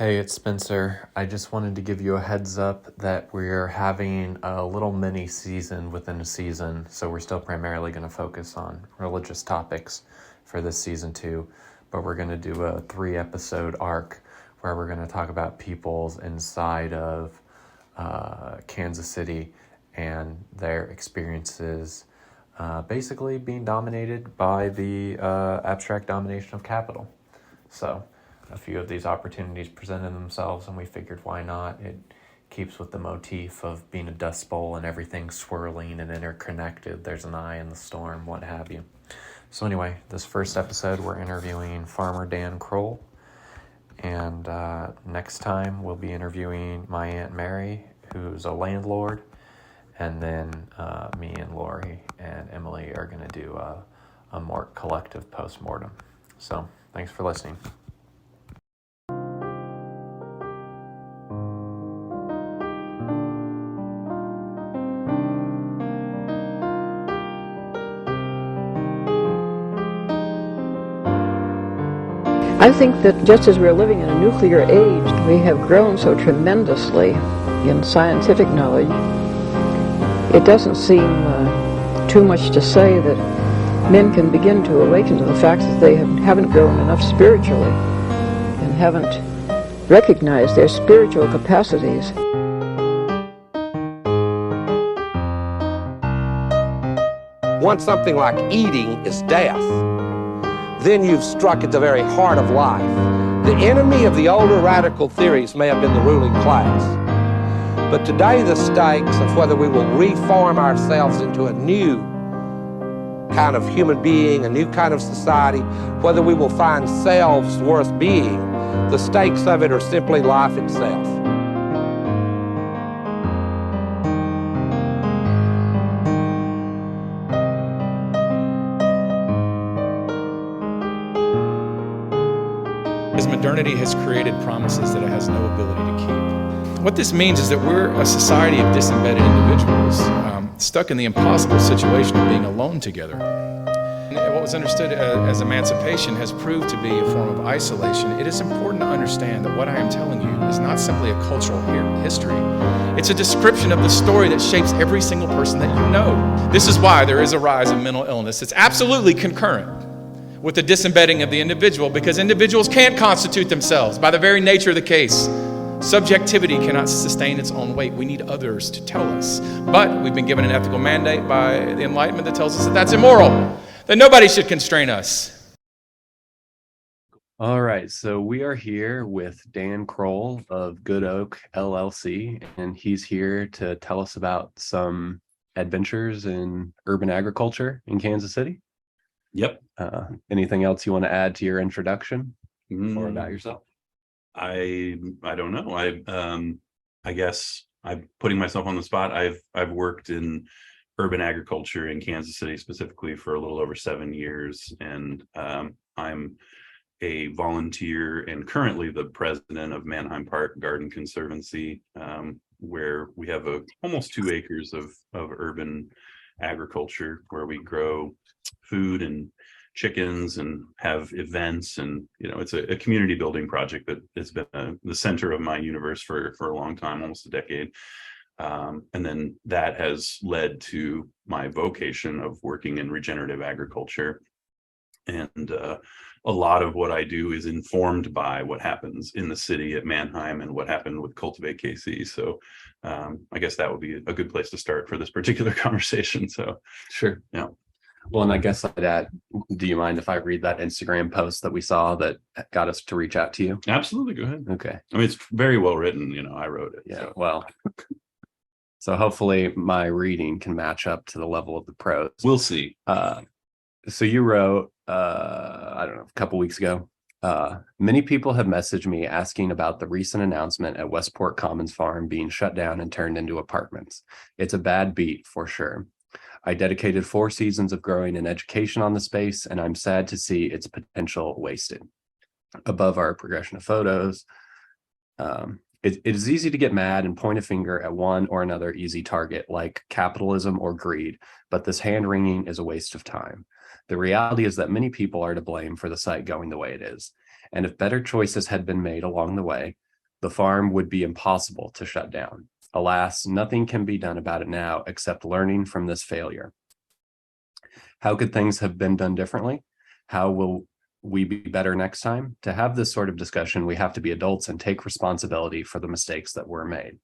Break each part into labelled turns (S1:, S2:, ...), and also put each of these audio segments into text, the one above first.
S1: Hey, it's Spencer. I just wanted to give you a heads up that we're having a little mini season within a season, so we're still primarily going to focus on religious topics for this season 2, but we're going to do a 3-episode arc where we're going to talk about peoples inside of Kansas City and their experiences basically being dominated by the abstract domination of capital. So a few of these opportunities presented themselves, and we figured why not. It keeps with the motif of being a dust bowl and everything swirling and interconnected. There's an eye in the storm, what have you. So anyway, this first episode, we're interviewing Farmer Dan Krull. And next time, we'll be interviewing my Aunt Mary, who's a landlord. And then me and Laurie and Emily are going to do a more collective postmortem. So thanks for listening.
S2: I think that just as we're living in a nuclear age, we have grown so tremendously in scientific knowledge. It doesn't seem too much to say that men can begin to awaken to the fact that they haven't grown enough spiritually and haven't recognized their spiritual capacities.
S3: Once something like eating is death, then you've struck at the very heart of life. The enemy of the older radical theories may have been the ruling class, but today the stakes of whether we will reform ourselves into a new kind of human being, a new kind of society, whether we will find selves worth being, the stakes of it are simply life itself.
S4: Modernity has created promises that it has no ability to keep. What this means is that we're a society of disembedded individuals, stuck in the impossible situation of being alone together. And what was understood as emancipation has proved to be a form of isolation. It is important to understand that what I am telling you is not simply a cultural history. It's a description of the story that shapes every single person that you know. This is why there is a rise in mental illness. It's absolutely concurrent with the disembedding of the individual, because individuals can't constitute themselves by the very nature of the case. Subjectivity cannot sustain its own weight. We need others to tell us. But we've been given an ethical mandate by the Enlightenment that tells us that that's immoral, that nobody should constrain us.
S1: All right, so we are here with Dan Krull of Good Oak LLC, and he's here to tell us about some adventures in urban agriculture in Kansas City.
S5: Yep.
S1: Anything else you want to add to your introduction or about yourself?
S5: I don't know. I guess I'm putting myself on the spot. I've worked in urban agriculture in Kansas City specifically for a little over 7 years, and I'm a volunteer and currently the president of Manheim Park Garden Conservancy, where we have almost 2 acres of urban agriculture where we grow food and chickens and have events, and it's a community building project that has been the center of my universe for a long time, almost a decade. And then that has led to my vocation of working in regenerative agriculture, and a lot of what I do is informed by what happens in the city at Manheim and what happened with Cultivate KC. So I guess that would be a good place to start for this particular conversation. So
S1: Sure.
S5: yeah.
S1: Well, and I guess I'd add, do you mind if I read that Instagram post that we saw that got us to reach out to you?
S5: Absolutely, go ahead.
S1: Okay.
S5: I mean, it's very well written. I wrote it.
S1: Yeah,
S5: So.
S1: well, so hopefully my reading can match up to the level of the prose.
S5: We'll see.
S1: So you wrote, I don't know, a couple weeks ago, many people have messaged me asking about the recent announcement at Westport Commons Farm being shut down and turned into apartments. It's a bad beat for sure. I dedicated 4 seasons of growing and education on the space, and I'm sad to see its potential wasted. Above our progression of photos, it is easy to get mad and point a finger at one or another easy target like capitalism or greed, but this hand-wringing is a waste of time. The reality is that many people are to blame for the site going the way it is. And if better choices had been made along the way,
S6: The farm would be impossible to shut down. Alas, nothing can be done about it now except learning from this failure. How could things have been done differently? How will we be better next time? To have this sort of discussion, we have to be adults and take responsibility for the mistakes that were made.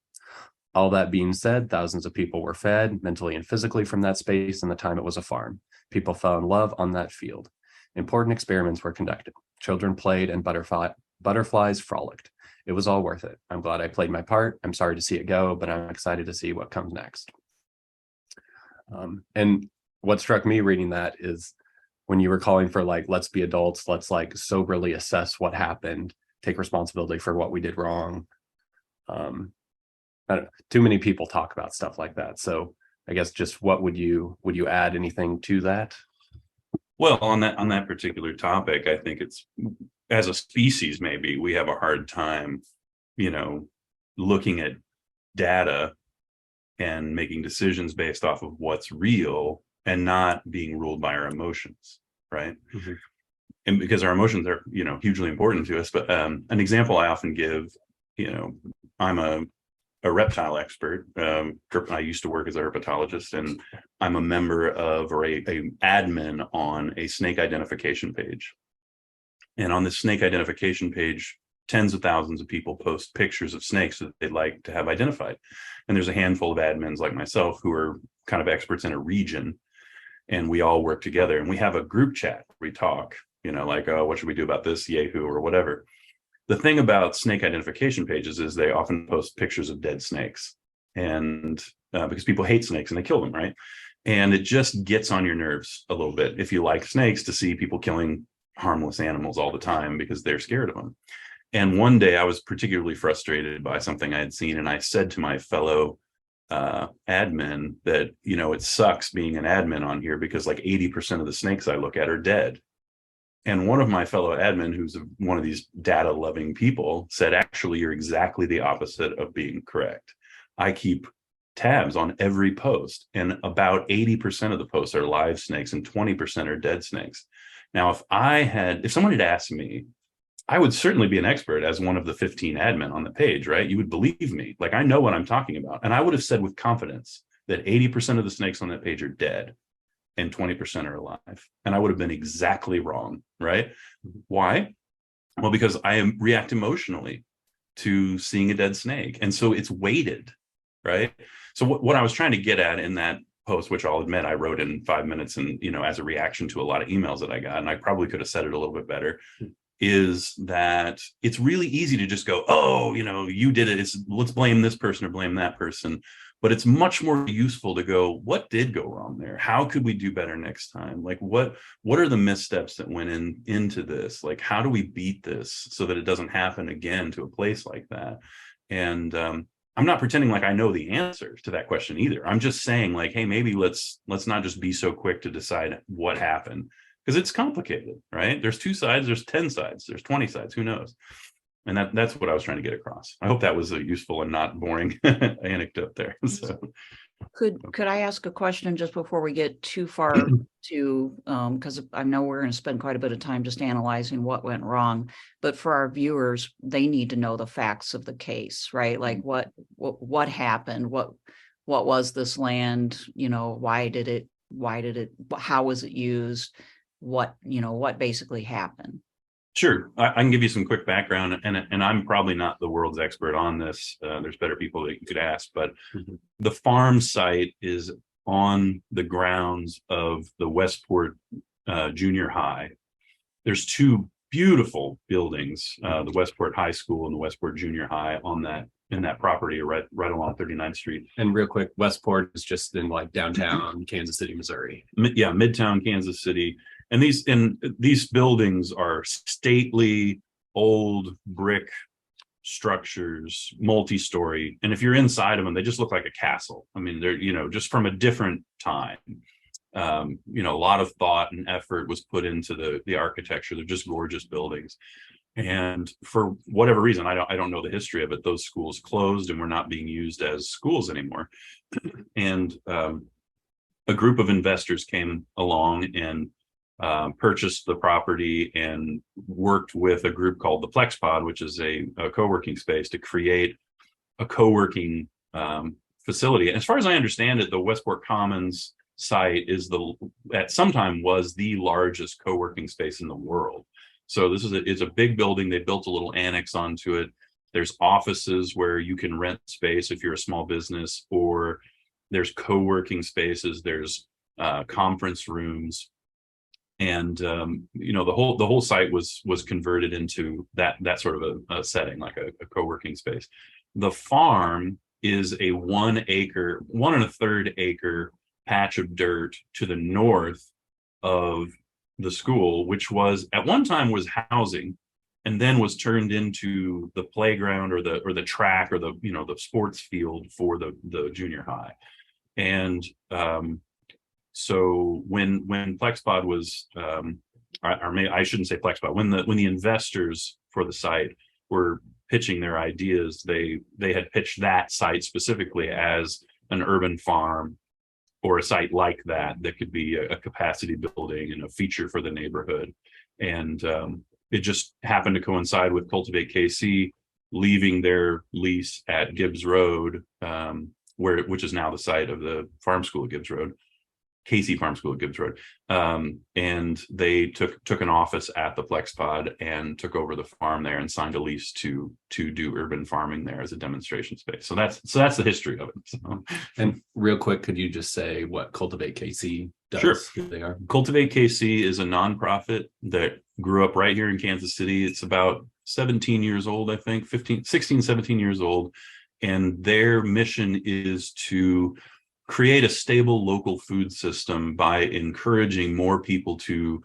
S6: All that being said, thousands of people were fed mentally and physically from that space in the time it was a farm. People fell in love on that field. Important experiments were conducted. Children played and butterflies frolicked. It was all worth it. I'm glad I played my part. I'm sorry to see it go, but I'm excited to see what comes next. And what struck me reading that is when you were calling for like, let's be adults, let's like soberly assess what happened, take responsibility for what we did wrong. I don't know, too many people talk about stuff like that. So I guess just what would you add anything to that?
S5: Well, on that particular topic, I think it's, as a species, maybe we have a hard time, looking at data and making decisions based off of what's real and not being ruled by our emotions, right? Mm-hmm. And because our emotions are, hugely important to us. But an example I often give, I'm a reptile expert. I used to work as a herpetologist, and I'm a member of, or a admin on a snake identification page. And on this snake identification page, tens of thousands of people post pictures of snakes that they'd like to have identified. And there's a handful of admins like myself who are kind of experts in a region, and we all work together. And we have a group chat where we talk, like, oh, what should we do about this, Yahoo, or whatever. The thing about snake identification pages is they often post pictures of dead snakes, and because people hate snakes and they kill them, right? And it just gets on your nerves a little bit if you like snakes, to see people killing harmless animals all the time because they're scared of them. And one day I was particularly frustrated by something I had seen, and I said to my fellow admin that, it sucks being an admin on here because like 80% of the snakes I look at are dead. And one of my fellow admin, who's one of these data loving people, said, actually, you're exactly the opposite of being correct. I keep tabs on every post, and about 80% of the posts are live snakes and 20% are dead snakes. Now, if someone had asked me, I would certainly be an expert as one of the 15 admin on the page, right? You would believe me. Like, I know what I'm talking about. And I would have said with confidence that 80% of the snakes on that page are dead and 20% are alive. And I would have been exactly wrong, right? Why? Well, because I react emotionally to seeing a dead snake. And so it's weighted, right? So what I was trying to get at in that post, which I'll admit I wrote in 5 minutes and, as a reaction to a lot of emails that I got, and I probably could have said it a little bit better, is that it's really easy to just go, oh, you did it. Let's blame this person or blame that person. But it's much more useful to go, what did go wrong there? How could we do better next time? Like, what are the missteps that went into this? Like, how do we beat this so that it doesn't happen again to a place like that? And I'm not pretending like I know the answer to that question either. I'm just saying, like, hey, maybe let's not just be so quick to decide what happened, because it's complicated, right? There's 2 sides, there's 10 sides, there's 20 sides, who knows? And that's what I was trying to get across. I hope that was a useful and not boring anecdote there. So.
S7: Could I ask a question just before we get too far to, because I know we're going to spend quite a bit of time just analyzing what went wrong, but for our viewers, they need to know the facts of the case, right? Like what happened? What was this land? Why did it, how was it used? What basically happened?
S5: Sure. I can give you some quick background, and I'm probably not the world's expert on this. There's better people that you could ask, but the farm site is on the grounds of the Westport Junior High. There's 2 beautiful buildings, the Westport High School and the Westport Junior High in that property right along 39th Street.
S6: And real quick, Westport is just in like downtown Kansas City, Missouri.
S5: Yeah, Midtown Kansas City. And these buildings are stately, old brick structures, multi-story. And if you're inside of them, they just look like a castle. I mean, they're, just from a different time. A lot of thought and effort was put into the architecture. They're just gorgeous buildings. And for whatever reason, I don't know the history of it, those schools closed and were not being used as schools anymore. And a group of investors came along and purchased the property and worked with a group called the Plex Pod, which is a co-working space, to create a co-working facility. And as far as I understand it, the Westport Commons site is at some time was the largest co-working space in the world. So this is it's a big building. They built a little annex onto it. There's offices where you can rent space if you're a small business, or there's co-working spaces. There's conference rooms, and the whole site was converted into that sort of a setting, like a co-working space. The farm is a 1 1.25 acre patch of dirt to the north of the school, which was at one time was housing, and then was turned into the playground or the track or the sports field for the junior high. And so when Plexpod was, I shouldn't say Plexpod, when the investors for the site were pitching their ideas, they had pitched that site specifically as an urban farm, or a site like that could be a capacity building and a feature for the neighborhood. And it just happened to coincide with Cultivate KC leaving their lease at Gibbs Road, which is now the site of the farm school at Gibbs Road, KC Farm School at Gibbs Road. And they took an office at the Plexpod and took over the farm there and signed a lease to do urban farming there as a demonstration space. So that's the history of it. So.
S6: And real quick, could you just say what Cultivate KC does?
S5: Sure.
S6: Who they are?
S5: Cultivate KC is a nonprofit that grew up right here in Kansas City. It's about 17 years old, I think, 16, 17 years old. And their mission is to create a stable local food system by encouraging more people to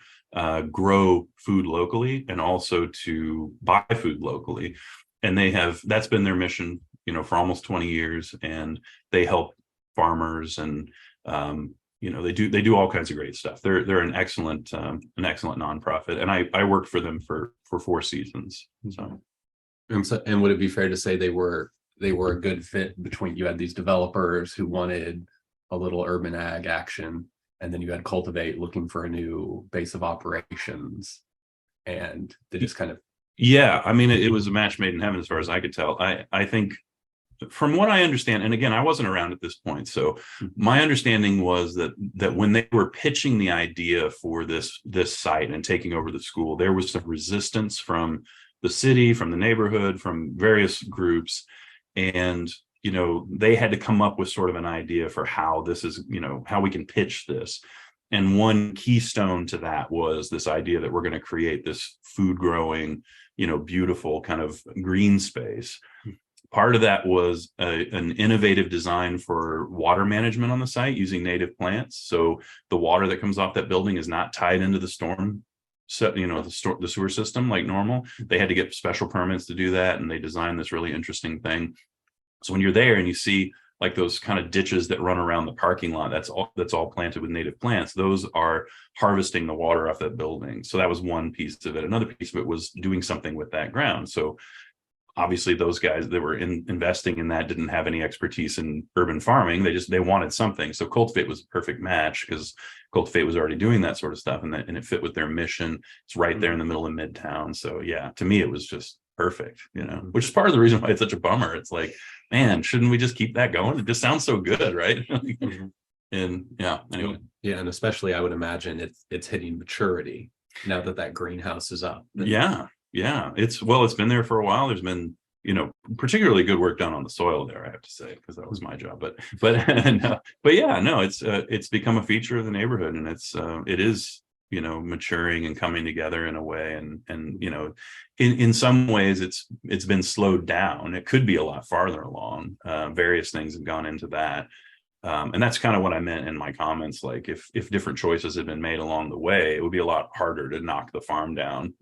S5: grow food locally and also to buy food locally. And that's been their mission, for almost 20 years. And they help farmers, and they do all kinds of great stuff. They're an excellent nonprofit, and I worked for them for 4 seasons. So,
S6: and would it be fair to say they were a good fit between, you had these developers who wanted a little urban ag action, and then you had Cultivate looking for a new base of operations, and they just kind of.
S5: Yeah, I mean, it was a match made in heaven as far as I could tell. I think, from what I understand, and again, I wasn't around at this point, so my understanding was that when they were pitching the idea for this site and taking over the school, there was some resistance from the city, from the neighborhood, from various groups, and they had to come up with sort of an idea for how this is, how we can pitch this. And one keystone to that was this idea that we're going to create this food growing, beautiful kind of green space. Part of that was an innovative design for water management on the site using native plants. So the water that comes off that building is not tied into the storm, the sewer system like normal. They had to get special permits to do that, and they designed this really interesting thing. So when you're there and you see like those kind of ditches that run around the parking lot, that's all planted with native plants. Those are harvesting the water off that building. So that was one piece of it. Another piece of it was doing something with that ground. So obviously those guys that were investing in that didn't have any expertise in urban farming. They wanted something. So Cultivate was a perfect match, because Cultivate was already doing that sort of stuff, and it fit with their mission. It's right there in the middle of Midtown. So yeah, to me, it was just perfect, which is part of the reason why it's such a bummer. It's like, man, shouldn't we just keep that going? It just sounds so good, right? And yeah, anyway.
S6: Yeah, and especially I would imagine it's hitting maturity now that greenhouse is up.
S5: Yeah. It's been there for a while. There's been, particularly good work done on the soil there, I have to say, because that was my job. But yeah, no, it's become a feature of the neighborhood, and it is maturing and coming together in a way, and in some ways it's been slowed down. It could be a lot farther along. Various things have gone into that, and that's kind of what I meant in my comments. Like if different choices had been made along the way, it would be a lot harder to knock the farm down.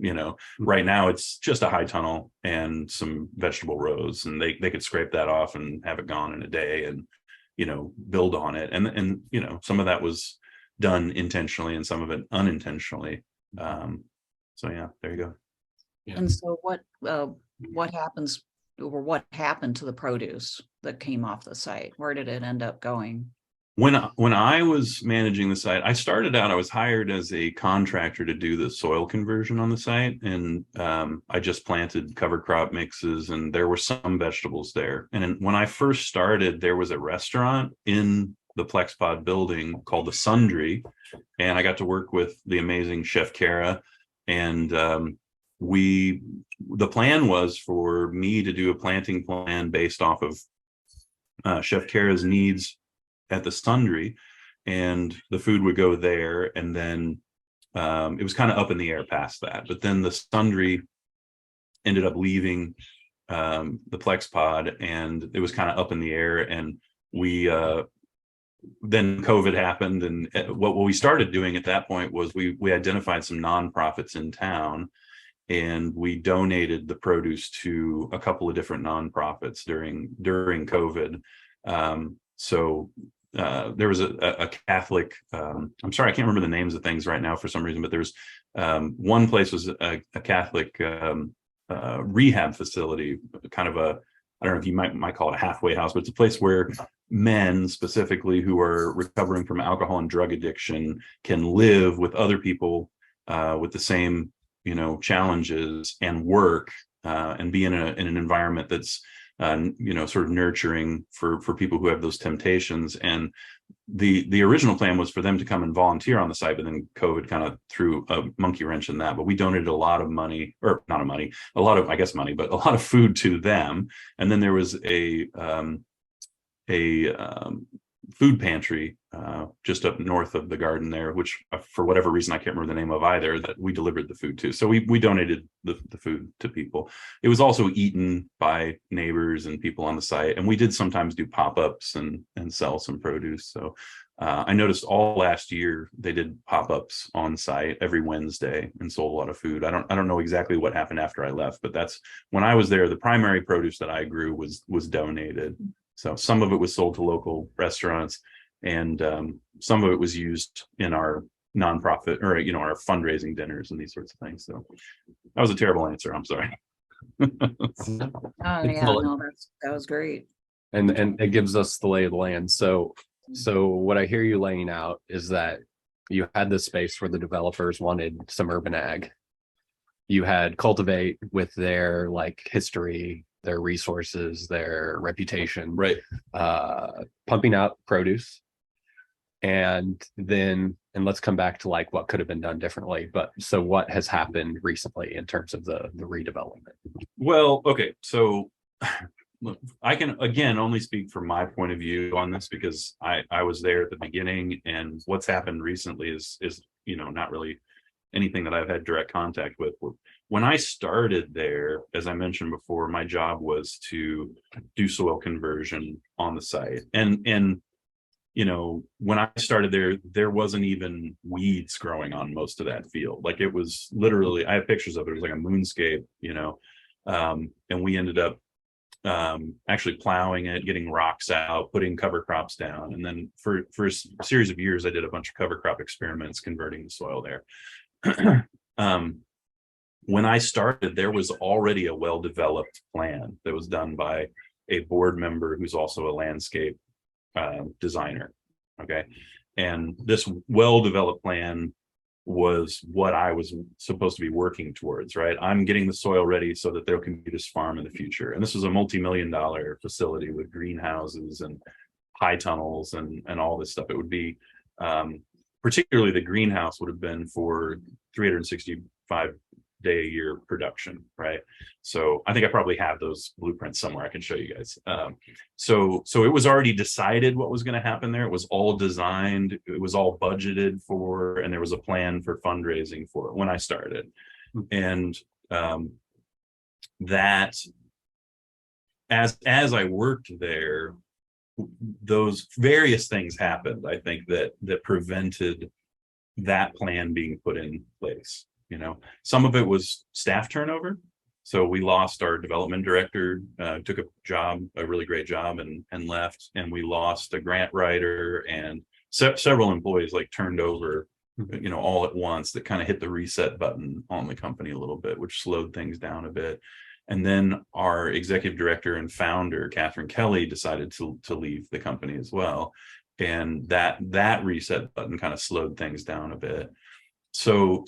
S5: Right now it's just a high tunnel and some vegetable rows, and they could scrape that off and have it gone in a day, and build on it, and some of that was done intentionally and some of it unintentionally. So yeah, there you go.
S6: Yeah.
S7: And so what happens, or what happened to the produce that came off the site? Where did it end up going?
S5: When I was managing the site, I started out, I was hired as a contractor to do the soil conversion on the site. And I just planted cover crop mixes, and there were some vegetables there. And when I first started, there was a restaurant in the Plexpod building called the Sundry. And I got to work with the amazing Chef Kara. And the plan was for me to do a planting plan based off of Chef Kara's needs at the Sundry, and the food would go there. And then it was kind of up in the air past that. But then the Sundry ended up leaving the Plexpod, and it was kind of up in the air. And we then COVID happened, and what we started doing at that point was we identified some nonprofits in town, and we donated the produce to a couple of different nonprofits during COVID. So there was a Catholic, I'm sorry, I can't remember the names of things right now for some reason, but there's one place was a Catholic rehab facility, kind of I don't know if you might call it a halfway house, but it's a place where men specifically who are recovering from alcohol and drug addiction can live with other people with the same, challenges, and work and be in an environment that's sort of nurturing for people who have those temptations. And the original plan was for them to come and volunteer on the site, but then COVID kind of threw a monkey wrench in that. But we donated a lot of money, or not money, a lot of, I guess, money, but a lot of food to them. And then there was a food pantry just up north of the garden there, which for whatever reason I can't remember the name of either, that we delivered the food to. So we donated the food to people. It was also eaten by neighbors and people on the site, and we did sometimes do pop-ups and sell some produce. So I noticed all last year they did pop-ups on site every Wednesday and sold a lot of food. I don't know exactly what happened after I left, but that's when I was there. The primary produce that I grew was donated. So some of it was sold to local restaurants, and some of it was used in our nonprofit, or our fundraising dinners and these sorts of things. So that was a terrible answer. I'm sorry.
S7: Oh yeah, no, that was great.
S6: And it gives us the lay of the land. So what I hear you laying out is that you had this space where the developers wanted some urban ag. You had Cultivate with their history, their resources, their reputation,
S5: right?
S6: Pumping out produce. And let's come back to what could have been done differently. But so what has happened recently in terms of the redevelopment?
S5: Well, okay. So look, I can again only speak from my point of view on this, because I was there at the beginning, and what's happened recently is not really anything that I've had direct contact with. When I started there, as I mentioned before, my job was to do soil conversion on the site. And when I started there wasn't even weeds growing on most of that field. It was literally, I have pictures of it. It was like a moonscape, and we ended up actually plowing it, getting rocks out, putting cover crops down. And then for a series of years, I did a bunch of cover crop experiments converting the soil there. When I started, there was already a well-developed plan that was done by a board member who's also a landscape designer. Okay. And this well-developed plan was what I was supposed to be working towards, right? I'm getting the soil ready so that there can be this farm in the future. And this was a multi-million-dollar facility with greenhouses and high tunnels and all this stuff. It would be, particularly the greenhouse would have been for 365-day-a-year production, right? So I think I probably have those blueprints somewhere I can show you guys. So it was already decided what was going to happen there. It was all designed, it was all budgeted for, and there was a plan for fundraising for it when I started. And that as I worked there, those various things happened, I think, that prevented that plan being put in place. Some of it was staff turnover. So we lost our development director, took a really great job, and left. And we lost a grant writer, and several employees turned over, all at once. That kind of hit the reset button on the company a little bit, which slowed things down a bit. And then our executive director and founder, Catherine Kelly, decided to leave the company as well. And that reset button kind of slowed things down a bit. So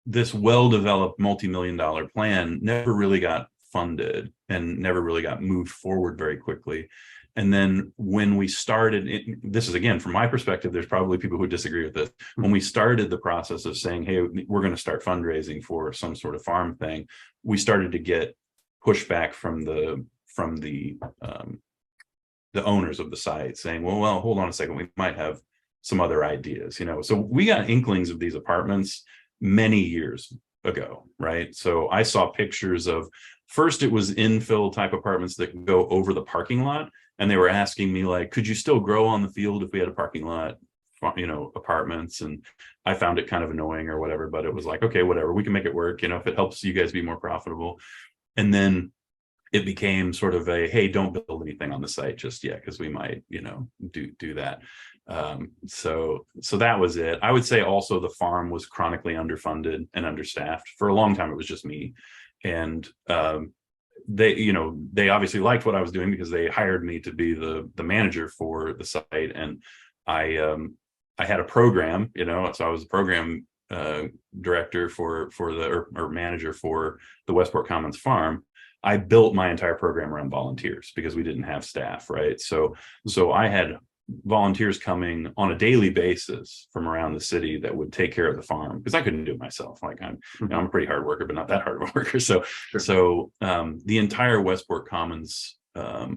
S5: this well-developed multi-million-dollar plan never really got funded and never really got moved forward very quickly. And then when we started, this is again, from my perspective, there's probably people who disagree with this. When we started the process of saying, hey, we're going to start fundraising for some sort of farm thing, we started to get pushback from the owners of the site saying, well, hold on a second, we might have some other ideas, you know. So we got inklings of these apartments many years ago, right? So I saw pictures of, first it was infill type apartments that could go over the parking lot. And they were asking me like, could you still grow on the field if we had a parking lot, you know, apartments? And I found it kind of annoying or whatever, but it was like, okay, whatever, we can make it work, you know, if it helps you guys be more profitable. And then it became sort of a, hey, don't build anything on the site just yet, because we might, you know, do that. So that was it. I would say also the farm was chronically underfunded and understaffed. For a long time, it was just me. And they obviously liked what I was doing because they hired me to be the manager for the site. And I had a program, you know, so I was the program director for or manager for the Westport Commons farm. I built my entire program around volunteers because we didn't have staff, right? So I had volunteers coming on a daily basis from around the city that would take care of the farm, because I couldn't do it myself. Like I'm a pretty hard worker, but not that hard of a worker. So the entire Westport Commons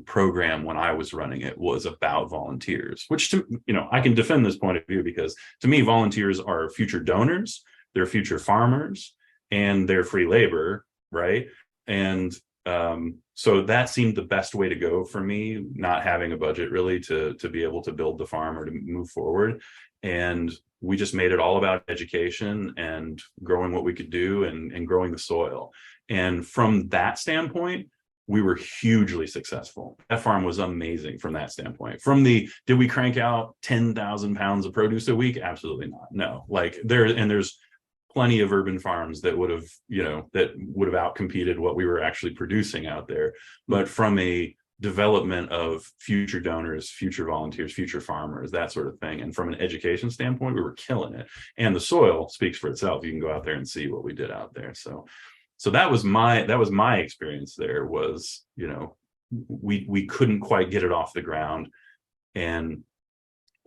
S5: program, when I was running it, was about volunteers, which, to, you know, I can defend this point of view because to me, volunteers are future donors, they're future farmers, and they're free labor, right? And so that seemed the best way to go for me, not having a budget really to be able to build the farm or to move forward. And we just made it all about education and growing what we could do and growing the soil. And from that standpoint, we were hugely successful. That farm was amazing from that standpoint. Did we crank out 10,000 pounds of produce a week? Absolutely not. No, like there's plenty of urban farms that would have outcompeted what we were actually producing out there. But from a development of future donors, future volunteers, future farmers, that sort of thing, and from an education standpoint, we were killing it. And the soil speaks for itself. You can go out there and see what we did out there. So that was my experience there. Was, you know, we couldn't quite get it off the ground. And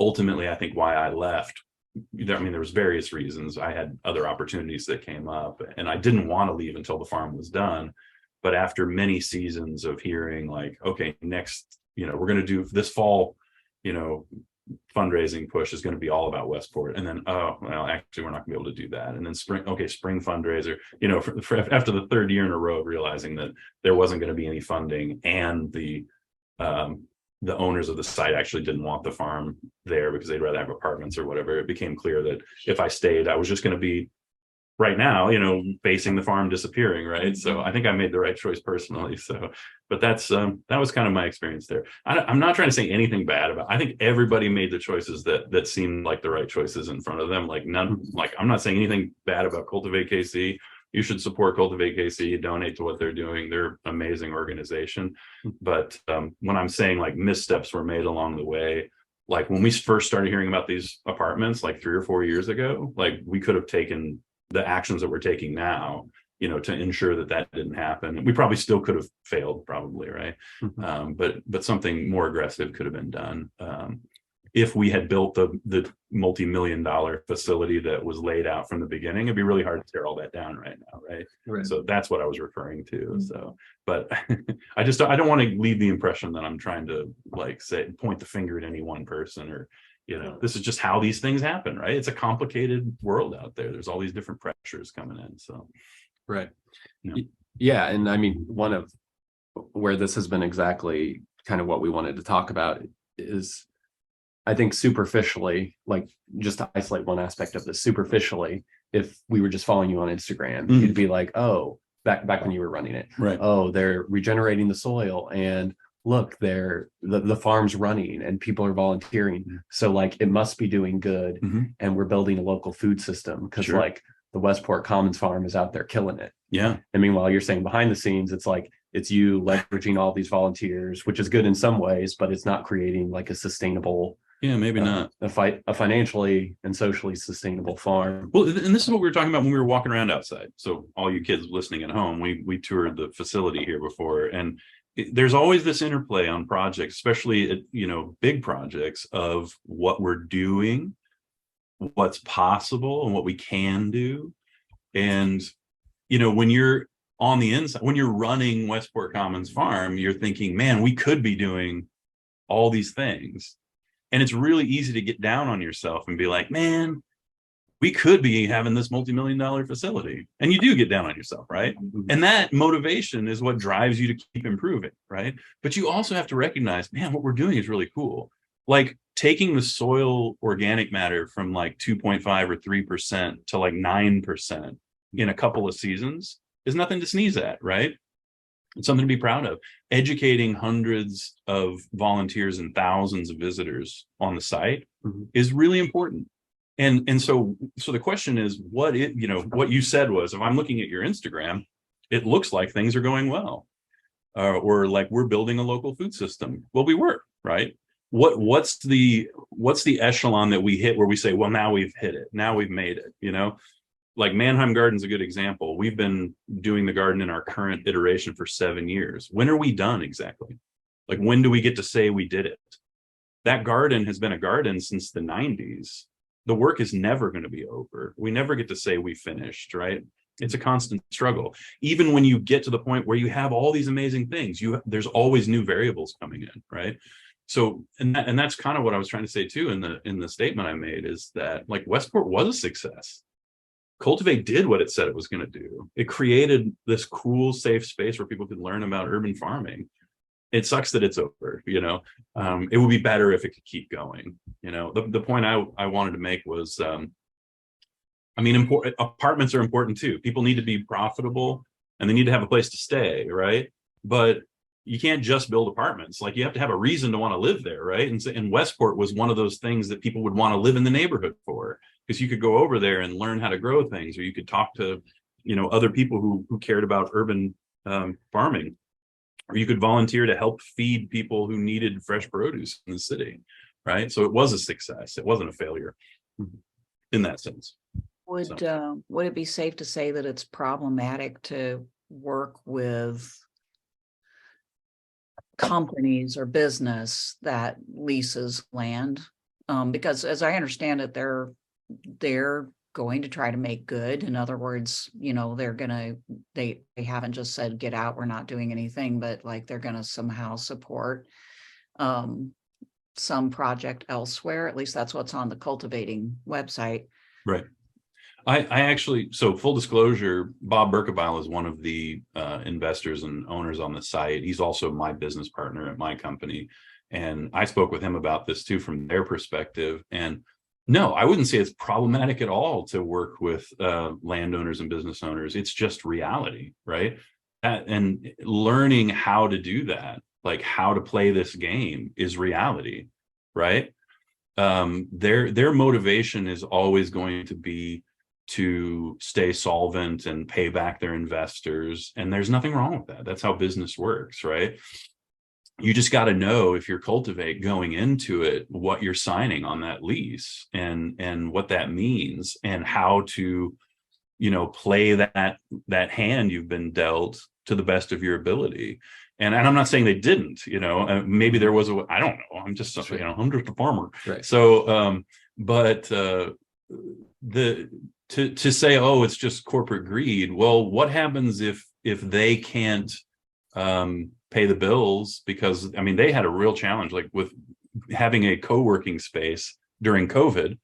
S5: ultimately, I think why I left, I mean, there was various reasons. I had other opportunities that came up, and I didn't want to leave until the farm was done. But after many seasons of hearing like, okay, next, you know, we're going to do this fall, you know, fundraising push is going to be all about Westport. And then, oh, well, actually, we're not going to be able to do that. And then spring fundraiser, you know, after the third year in a row of realizing that there wasn't going to be any funding, and the owners of the site actually didn't want the farm there because they'd rather have apartments or whatever, it became clear that if I stayed, I was just going to be, right now, you know, facing the farm disappearing, right? So I think I made the right choice personally. So, but that was kind of my experience there. I'm not trying to say anything bad about, I think everybody made the choices that seemed like the right choices in front of them. Like I'm not saying anything bad about Cultivate KC. You should support Cultivate KC, donate to what they're doing. They're an amazing organization. But when I'm saying like missteps were made along the way, like when we first started hearing about these apartments like 3 or 4 years ago, like we could have taken the actions that we're taking now, you know, to ensure that didn't happen. We probably still could have failed, probably, right? But something more aggressive could have been done. If we had built the multi-million-dollar facility that was laid out from the beginning, it'd be really hard to tear all that down right now, right? So that's what I was referring to. So, but I don't want to leave the impression that I'm trying to like point the finger at any one person, or, you know, this is just how these things happen, right? It's a complicated world out there. There's all these different pressures coming in. So,
S6: right.
S5: You know.
S6: Yeah. And I mean, one of where this has been exactly kind of what we wanted to talk about is, I think superficially, like just to isolate one aspect of this, superficially, if we were just following you on Instagram, you'd be like, oh, back when you were running it,
S5: right?
S6: Oh, they're regenerating the soil, and look, the farm's running and people are volunteering. So like it must be doing good. And we're building a local food system because like the Westport Commons farm is out there killing it.
S5: Yeah.
S6: And meanwhile, you're saying behind the scenes, it's like, it's you leveraging all these volunteers, which is good in some ways, but it's not creating like a sustainable
S5: Yeah, maybe not.
S6: A financially and socially sustainable farm.
S5: Well, and this is what we were talking about when we were walking around outside. So all you kids listening at home, we toured the facility here before, and there's always this interplay on projects, especially at, big projects, of what we're doing, what's possible, and what we can do. And when you're on the inside, when you're running Westport Commons Farm, you're thinking, man, we could be doing all these things. And it's really easy to get down on yourself and be like, man, we could be having this multi-million-dollar facility. And you do get down on yourself, right? And that motivation is what drives you to keep improving, right? But you also have to recognize, man, what we're doing is really cool. Like taking the soil organic matter from like 2.5 or 3% to like 9% in a couple of seasons is nothing to sneeze at, right? It's something to be proud of. Educating hundreds of volunteers and thousands of visitors on the site is really important. And so the question is, what you said was, if I'm looking at your Instagram, it looks like things are going well, or like we're building a local food system. Well, we were, right? What's the echelon that we hit where we say, well, now we've hit it, now we've made it, Like Mannheim Garden's a good example. We've been doing the garden in our current iteration for 7 years. When are we done exactly? Like, when do we get to say we did it? That garden has been a garden since the 90s. The work is never going to be over. We never get to say we finished, right? It's a constant struggle. Even when you get to the point where you have all these amazing things, there's always new variables coming in, right? So, and that's kind of what I was trying to say too in the statement I made, is that like Westport was a success. Cultivate did what it said it was going to do. It created this cool, safe space where people could learn about urban farming. It sucks that it's over, it would be better if it could keep going. The point I wanted to make was, apartments are important too. People need to be profitable and they need to have a place to stay, right? But you can't just build apartments. Like, you have to have a reason to want to live there, right? And Westport was one of those things that people would want to live in the neighborhood for, because you could go over there and learn how to grow things, or you could talk to, other people who cared about urban farming, or you could volunteer to help feed people who needed fresh produce in the city, right? So it was a success. It wasn't a failure in that sense.
S7: Would it be safe to say that it's problematic to work with companies or business that leases land? Because as I understand it, they're going to try to make good. In other words, they haven't just said, get out, we're not doing anything, but like they're going to somehow support some project elsewhere. At least that's what's on the Cultivating website.
S5: Right. I actually, so full disclosure, Bob Berkebile is one of the investors and owners on the site. He's also my business partner at my company. And I spoke with him about this too, from their perspective. And no, I wouldn't say it's problematic at all to work with landowners and business owners. It's just reality, right? And learning how to do that, like how to play this game, is reality, right? Their motivation is always going to be to stay solvent and pay back their investors. And there's nothing wrong with that. That's how business works, right? You just got to know, if you're Cultivate going into it, what you're signing on that lease and what that means, and how to, play that hand you've been dealt to the best of your ability. And I'm not saying they didn't, maybe there was I don't know. I'm just, I'm just a farmer.
S6: Right.
S5: So, to say, oh, it's just corporate greed. Well, what happens if they can't pay the bills? Because they had a real challenge, like with having a co-working space during COVID.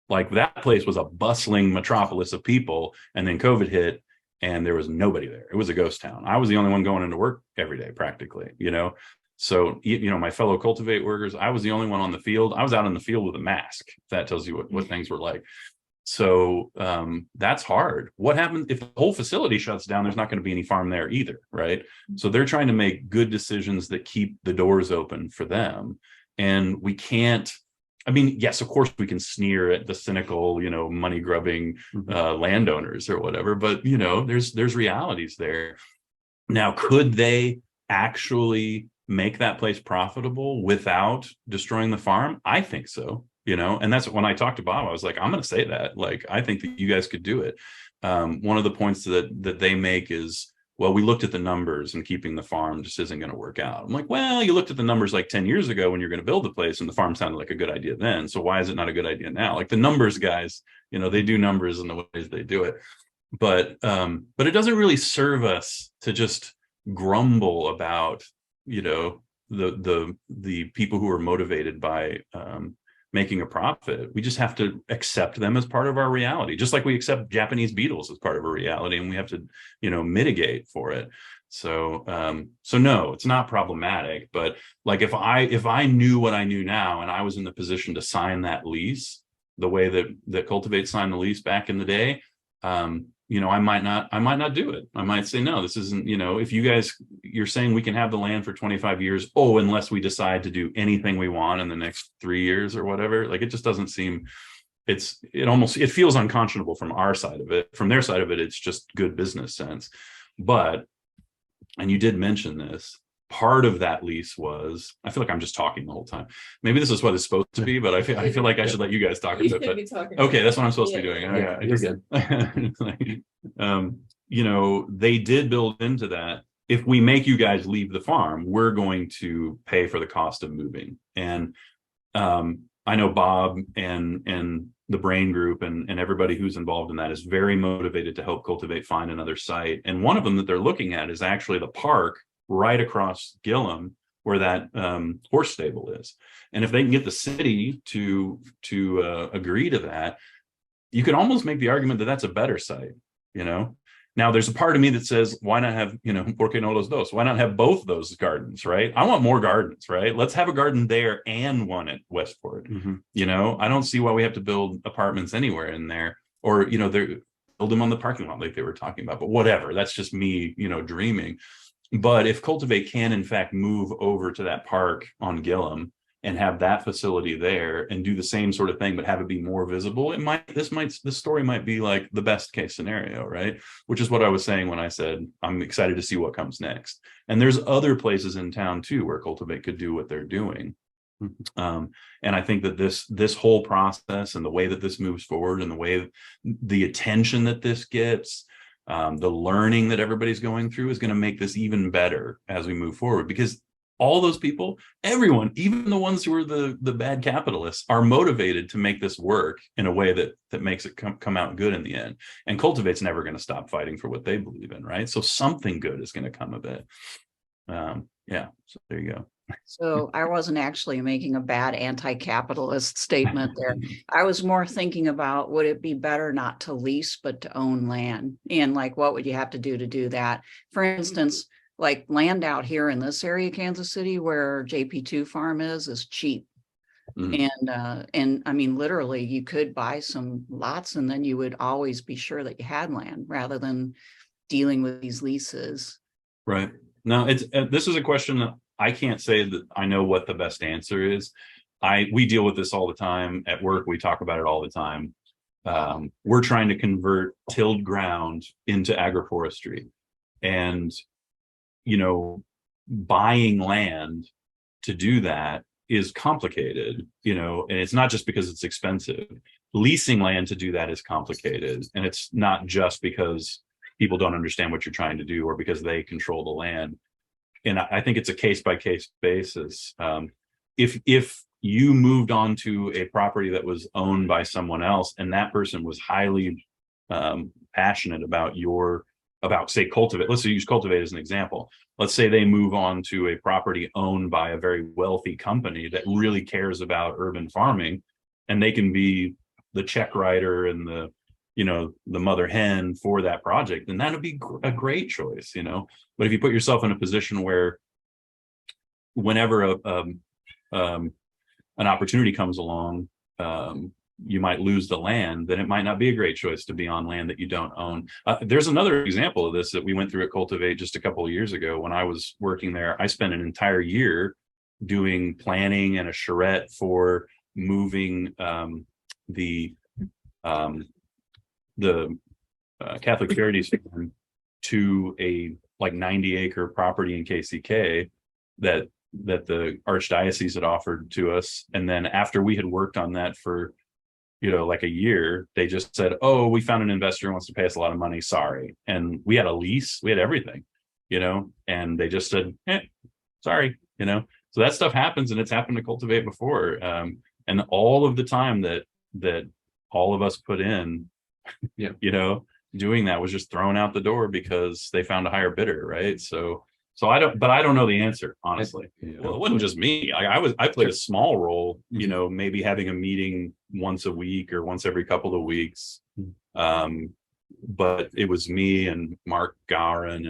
S5: Like, that place was a bustling metropolis of people, and then COVID hit and there was nobody there. It was a ghost town. I was the only one going into work every day, practically, So, my fellow Cultivate workers, I was the only one on the field. I was out in the field with a mask. If that tells you what things were like. So that's hard. What happens if the whole facility shuts down? There's not going to be any farm there either, right? So they're trying to make good decisions that keep the doors open for them. And we can't, yes, of course we can sneer at the cynical, money grubbing landowners or whatever, but there's realities there. Now, could they actually make that place profitable without destroying the farm? I think so, and that's when I talked to Bob, I was like, I'm going to say that, like, I think that you guys could do it. One of the points that they make is, well, we looked at the numbers and keeping the farm just isn't going to work out. I'm like, well, you looked at the numbers like 10 years ago when you're going to build the place and the farm sounded like a good idea then. So why is it not a good idea now? Like the numbers guys, they do numbers in the ways they do it. But it doesn't really serve us to just grumble about, the people who are motivated by making a profit. We just have to accept them as part of our reality, just like we accept Japanese beetles as part of a reality, and we have to, mitigate for it. So no, it's not problematic. But like if I knew what I knew now, and I was in the position to sign that lease the way that Cultivate signed the lease back in the day, I might not do it. I might say, no, this isn't, if you're saying we can have the land for 25 years, unless we decide to do anything we want in the next 3 years or whatever, like, it just doesn't seem, it feels unconscionable from our side of it. From their side of it, it's just good business sense. But, and you did mention this, part of that lease was, I feel like I'm just talking the whole time. Maybe this is what it's supposed to be, but I feel like I should let you guys talk a bit. But okay, that's what I'm supposed to be doing.
S6: Yeah, you're good.
S5: They did build into that. If we make you guys leave the farm, we're going to pay for the cost of moving. And I know Bob and the Brain Group and everybody who's involved in that is very motivated to help Cultivate find another site. And one of them that they're looking at is actually the park right across Gillum, where that horse stable is. And if they can get the city to agree to that, you could almost make the argument that that's a better site. Now there's a part of me that says, why not have, porque no los dos? Why not have both those gardens, right? I want more gardens, right? Let's have a garden there and one at Westport. I don't see why we have to build apartments anywhere in there, or build them on the parking lot like they were talking about. But whatever, that's just me, dreaming. But if Cultivate can, in fact, move over to that park on Gillum and have that facility there and do the same sort of thing, but have it be more visible, this story might be like the best case scenario, right? Which is what I was saying when I said, I'm excited to see what comes next. And there's other places in town too, where Cultivate could do what they're doing. And I think that this whole process and the way that this moves forward and the way the attention that this gets, the learning that everybody's going through is going to make this even better as we move forward, because all those people, everyone, even the ones who are the bad capitalists, are motivated to make this work in a way that makes it come out good in the end. And Cultivate's never going to stop fighting for what they believe in, right? So something good is going to come of it. So there you go.
S7: So I wasn't actually making a bad anti-capitalist statement there. I was more thinking about, would it be better not to lease, but to own land? And like, what would you have to do that? For instance, like land out here in this area, Kansas City, where JP2 farm is cheap. And I mean, literally you could buy some lots and then you would always be sure that you had land rather than dealing with these leases.
S5: Right. Now this is a question that I can't say that I know what the best answer is. We deal with this all the time at work. We talk about it all the time. We're trying to convert tilled ground into agroforestry, and buying land to do that is complicated, and it's not just because it's expensive. Leasing land to do that is complicated, and it's not just because people don't understand what you're trying to do or because they control the land. And I think it's a case-by-case basis. If you moved onto a property that was owned by someone else and that person was highly passionate about say Cultivate, let's use Cultivate as an example. Let's say they move on to a property owned by a very wealthy company that really cares about urban farming, and they can be the check writer and the mother hen for that project, then that would be a great choice, But if you put yourself in a position where whenever an opportunity comes along, you might lose the land, then it might not be a great choice to be on land that you don't own. There's another example of this that we went through at Cultivate just a couple of years ago. When I was working there, I spent an entire year doing planning and a charrette for moving the Catholic Charities Farm to a 90-acre property in KCK that the archdiocese had offered to us. And then after we had worked on that for, like a year, they just said, oh, we found an investor who wants to pay us a lot of money. Sorry. And we had a lease, we had everything, and they just said, sorry, so that stuff happens, and it's happened to Cultivate before. And all of the time that all of us put in, doing that was just thrown out the door because they found a higher bidder. Right. So I don't know the answer, honestly. Well, it wasn't just me. I played a small role, maybe having a meeting once a week or once every couple of weeks. But it was me and Mark Garin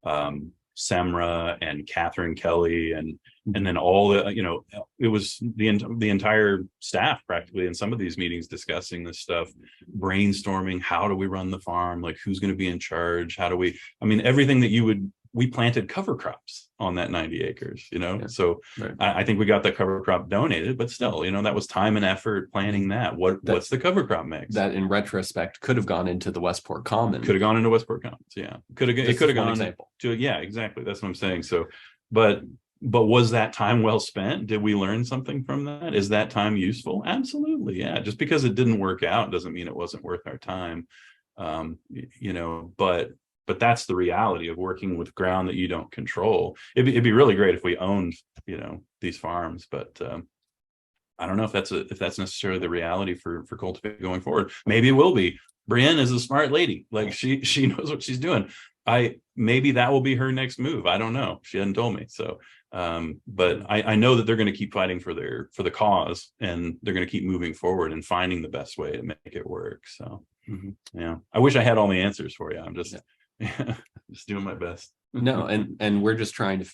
S5: and Semra and Catherine Kelly and then all the, it was the entire staff practically in some of these meetings discussing this stuff, brainstorming, how do we run the farm? Like, who's going to be in charge? Everything that we planted cover crops on that 90 acres, so right. I think we got the cover crop donated, but still, that was time and effort planning that. What's the cover crop mix?
S6: That in retrospect could have gone into the Westport Commons.
S5: Could have gone into Westport Commons. Yeah. It could have gone example. Yeah, exactly. That's what I'm saying. So, but was that time well spent? Did we learn something from that? Is that time useful? Absolutely. Yeah. Just because it didn't work out doesn't mean it wasn't worth our time. But that's the reality of working with ground that you don't control. It'd be really great if we owned, these farms, but I don't know if that's necessarily the reality for Cultivate going forward. Maybe it will be. Brienne is a smart lady. Like she knows what she's doing. Maybe that will be her next move. I don't know. She hadn't told me. So, but I know that they're going to keep fighting for the cause, and they're going to keep moving forward and finding the best way to make it work. So, yeah, I wish I had all the answers for you. I'm just. Yeah, just doing my best.
S6: No, and we're just trying to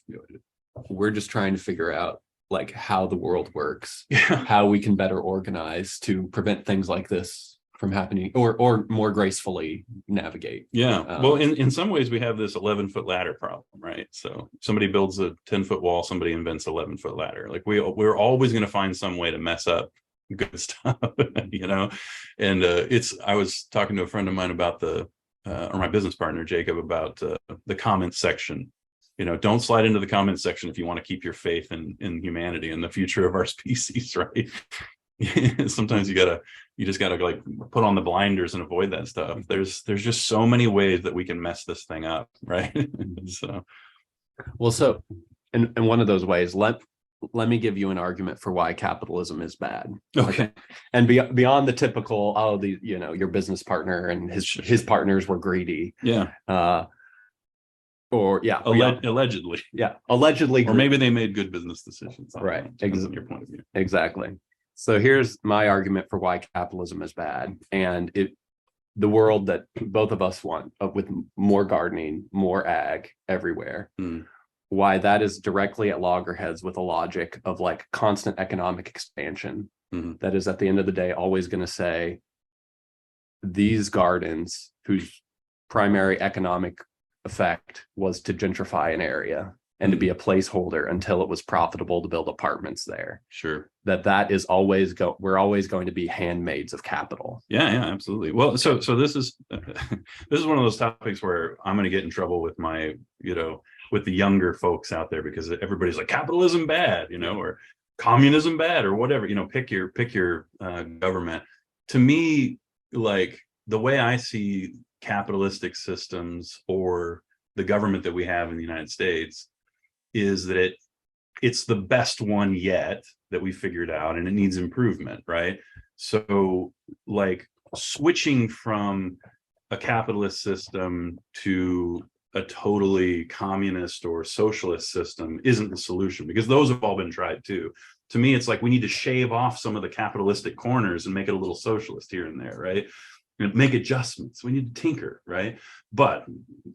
S6: figure out like how the world works, how we can better organize to prevent things like this from happening, or more gracefully navigate.
S5: Yeah. Well, in some ways we have this 11-foot ladder problem, right? So somebody builds a 10-foot wall, somebody invents 11-foot ladder. Like we're always going to find some way to mess up good stuff, and I was talking to a friend of mine about or my business partner, Jacob, about the comments section. Don't slide into the comments section if you want to keep your faith in humanity and the future of our species, right? Sometimes you just gotta like put on the blinders and avoid that stuff. There's just so many ways that we can mess this thing up, right? So
S6: in one of those ways, let me give you an argument for why capitalism is bad.
S5: Okay.
S6: And beyond the typical, your business partner and his partners were greedy.
S5: Yeah. Allegedly.
S6: Yeah. Allegedly.
S5: Or maybe they made good business decisions.
S6: Right.
S5: Your point of view.
S6: Exactly. So here's my argument for why capitalism is bad. And the world that both of us want, with more gardening, more ag everywhere. Why that is directly at loggerheads with a logic of like constant economic expansion. That is at the end of the day always going to say these gardens whose primary economic effect was to gentrify an area and to be a placeholder until it was profitable to build apartments there.
S5: Sure.
S6: That is always we're always going to be handmaids of capital.
S5: Yeah, absolutely. Well, so this is one of those topics where I'm going to get in trouble with my, with the younger folks out there, because everybody's like capitalism bad, or communism bad, or whatever, pick your government. To me, like the way I see capitalistic systems or the government that we have in the United States is that it's the best one yet that we figured out, and it needs improvement, right? So like switching from a capitalist system to a totally communist or socialist system isn't the solution, because those have all been tried too. To me, it's like we need to shave off some of the capitalistic corners and make it a little socialist here and there, right? Make adjustments. We need to tinker, right? But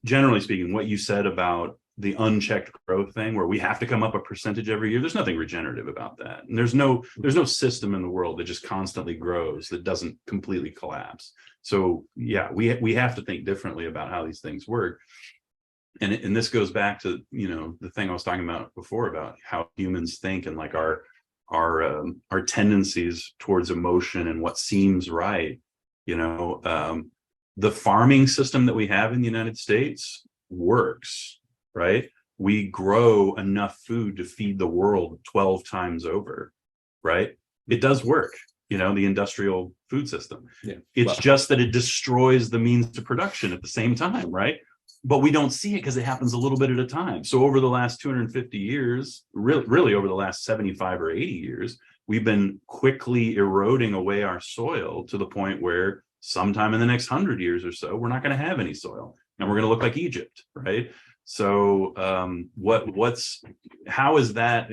S5: generally speaking, what you said about the unchecked growth thing, where we have to come up a percentage every year, there's nothing regenerative about that. And there's no system in the world that just constantly grows, that doesn't completely collapse. So yeah, we have to think differently about how these things work. And this goes back to, the thing I was talking about before about how humans think, and like our tendencies towards emotion and what seems right. The farming system that we have in the United States works, right? we grow enough food to feed the world 12 times over, right? It does work, the industrial food system.
S6: Yeah.
S5: It's just that it destroys the means to production at the same time, right? But we don't see it because it happens a little bit at a time. So over the last 250 years, really over the last 75 or 80 years, we've been quickly eroding away our soil to the point where sometime in the next 100 years or so, we're not going to have any soil, and we're going to look like Egypt, right? So how is that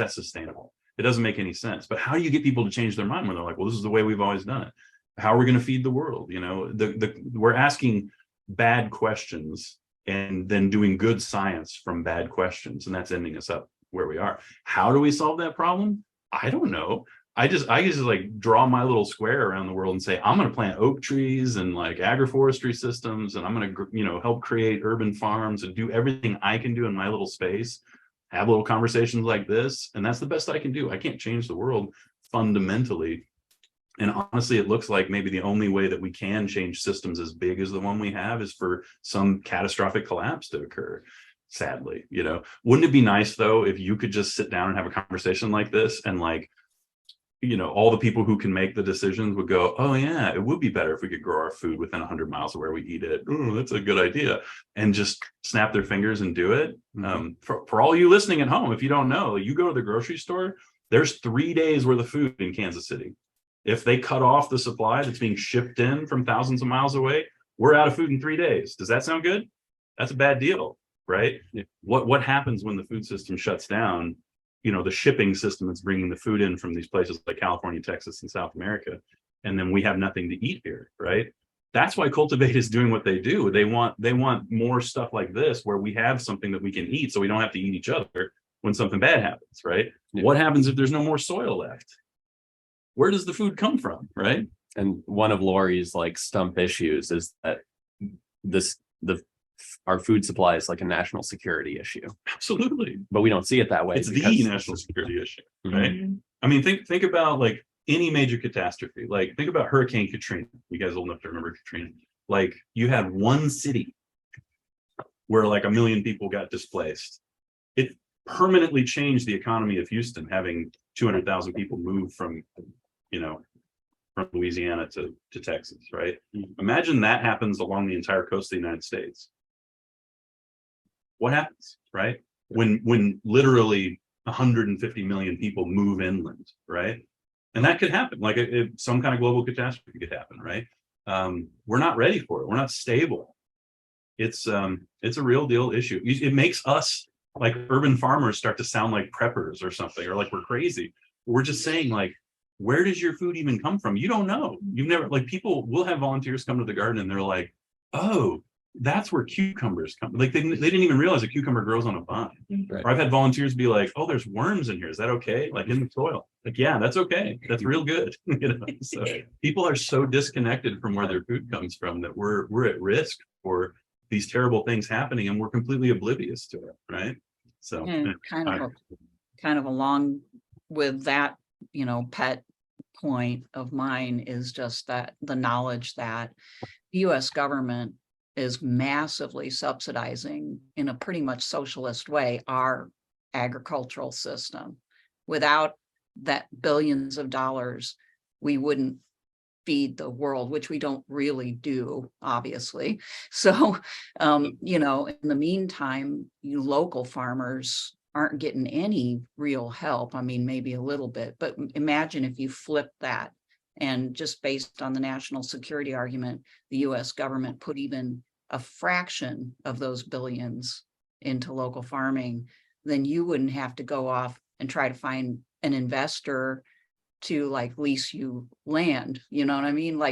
S5: sustainable? It doesn't make any sense. But how do you get people to change their mind when they're like, well, this is the way we've always done it? How are we going to feed the world? We're asking bad questions and then doing good science from bad questions, and that's ending us up where we are. How do we solve that problem? I don't know. I just like draw my little square around the world and say, I'm going to plant oak trees and like agroforestry systems, and I'm going to help create urban farms and do everything I can do in my little space, have little conversations like this, and that's the best I can do. I can't change the world fundamentally. And honestly, it looks like maybe the only way that we can change systems as big as the one we have is for some catastrophic collapse to occur. Sadly, wouldn't it be nice though if you could just sit down and have a conversation like this, and all the people who can make the decisions would go, oh yeah, it would be better if we could grow our food within 100 miles of where we eat it. Oh, that's a good idea. And just snap their fingers and do it. For all you listening at home, if you don't know, you go to the grocery store, there's 3 days worth of food in Kansas City. If they cut off the supply that's being shipped in from thousands of miles away, we're out of food in 3 days. Does that sound good? That's a bad deal, right? Yeah. What happens when the food system shuts down? The shipping system that's bringing the food in from these places like California, Texas, and South America, and then we have nothing to eat here, right? That's why Cultivate is doing what they do. They want more stuff like this, where we have something that we can eat, so we don't have to eat each other when something bad happens, right? Yeah. What happens if there's no more soil left? Where does the food come from, right?
S6: And one of Laurie's stump issues is that our food supply is like a national security issue.
S5: Absolutely.
S6: But we don't see it that way.
S5: It's the national security issue, right? Mm-hmm. I mean, think about any major catastrophe. Think about Hurricane Katrina. You guys old enough to remember Katrina. You had one city where 1 million people got displaced. It permanently changed the economy of Houston, having 200,000 people move from Louisiana to Texas, right? Mm-hmm. Imagine that happens along the entire coast of the United States. What happens, right? When literally 150 million people move inland, right? And that could happen, some kind of global catastrophe could happen, right? We're not ready for it. We're not stable. It's a real deal issue. It makes us urban farmers start to sound like preppers or something, or we're crazy. We're just saying where does your food even come from? You don't know. You've never, people will have volunteers come to the garden and they're like, oh, that's where cucumbers come. They didn't even realize a cucumber grows on a vine. Right. Or I've had volunteers be like, oh, there's worms in here. Is that okay? In the soil. Yeah, that's okay. That's real good. So people are so disconnected from where their food comes from that we're at risk for these terrible things happening, and we're completely oblivious to it, right? So
S7: kind of along with that, pet point of mine is just that the knowledge that the U.S. government is massively subsidizing in a pretty much socialist way our agricultural system. Without that billions of dollars, we wouldn't feed the world, which we don't really do, obviously. So, in the meantime, you local farmers aren't getting any real help. I mean, maybe a little bit, but imagine if you flip that, and just based on the national security argument, the U.S. government put even a fraction of those billions into local farming, then you wouldn't have to go off and try to find an investor to lease you land. You know what I mean?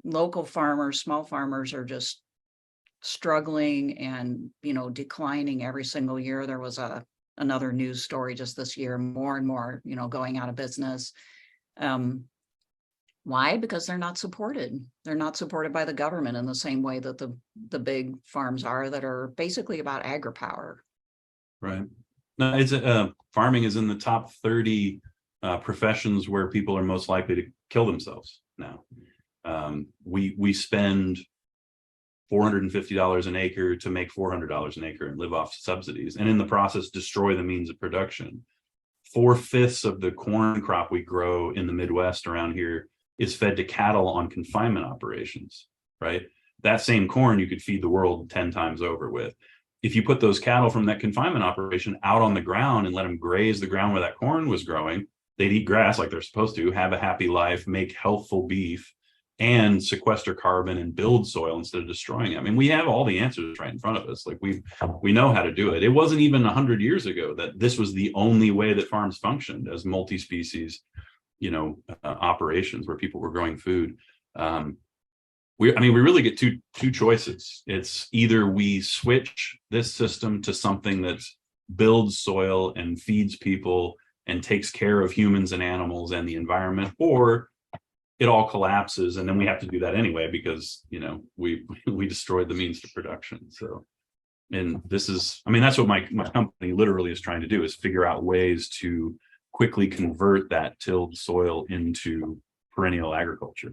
S7: Local farmers, small farmers are just struggling and, declining every single year. There was another news story just this year, more and more, going out of business. Why? Because they're not supported. They're not supported by the government in the same way that the big farms are, that are basically about agri-power.
S5: Right. No, it's farming is in the top 30 professions where people are most likely to kill themselves now. We spend $450 an acre to make $400 an acre and live off subsidies, and in the process destroy the means of production. 4/5 of the corn crop we grow in the Midwest around here is fed to cattle on confinement operations, right? That same corn you could feed the world 10 times over with. If you put those cattle from that confinement operation out on the ground and let them graze the ground where that corn was growing, they'd eat grass like they're supposed to, have a happy life, make healthful beef, and sequester carbon and build soil instead of destroying it. I mean, we have all the answers right in front of us. Like we know how to do it. It wasn't even 100 years ago that this was the only way that farms functioned as multi-species, operations where people were growing food. We really get two choices. It's either we switch this system to something that builds soil and feeds people and takes care of humans and animals and the environment, or it all collapses, and then we have to do that anyway because we destroyed the means to production. So, and this is, that's what my company literally is trying to do, is figure out ways to quickly convert that tilled soil into perennial agriculture.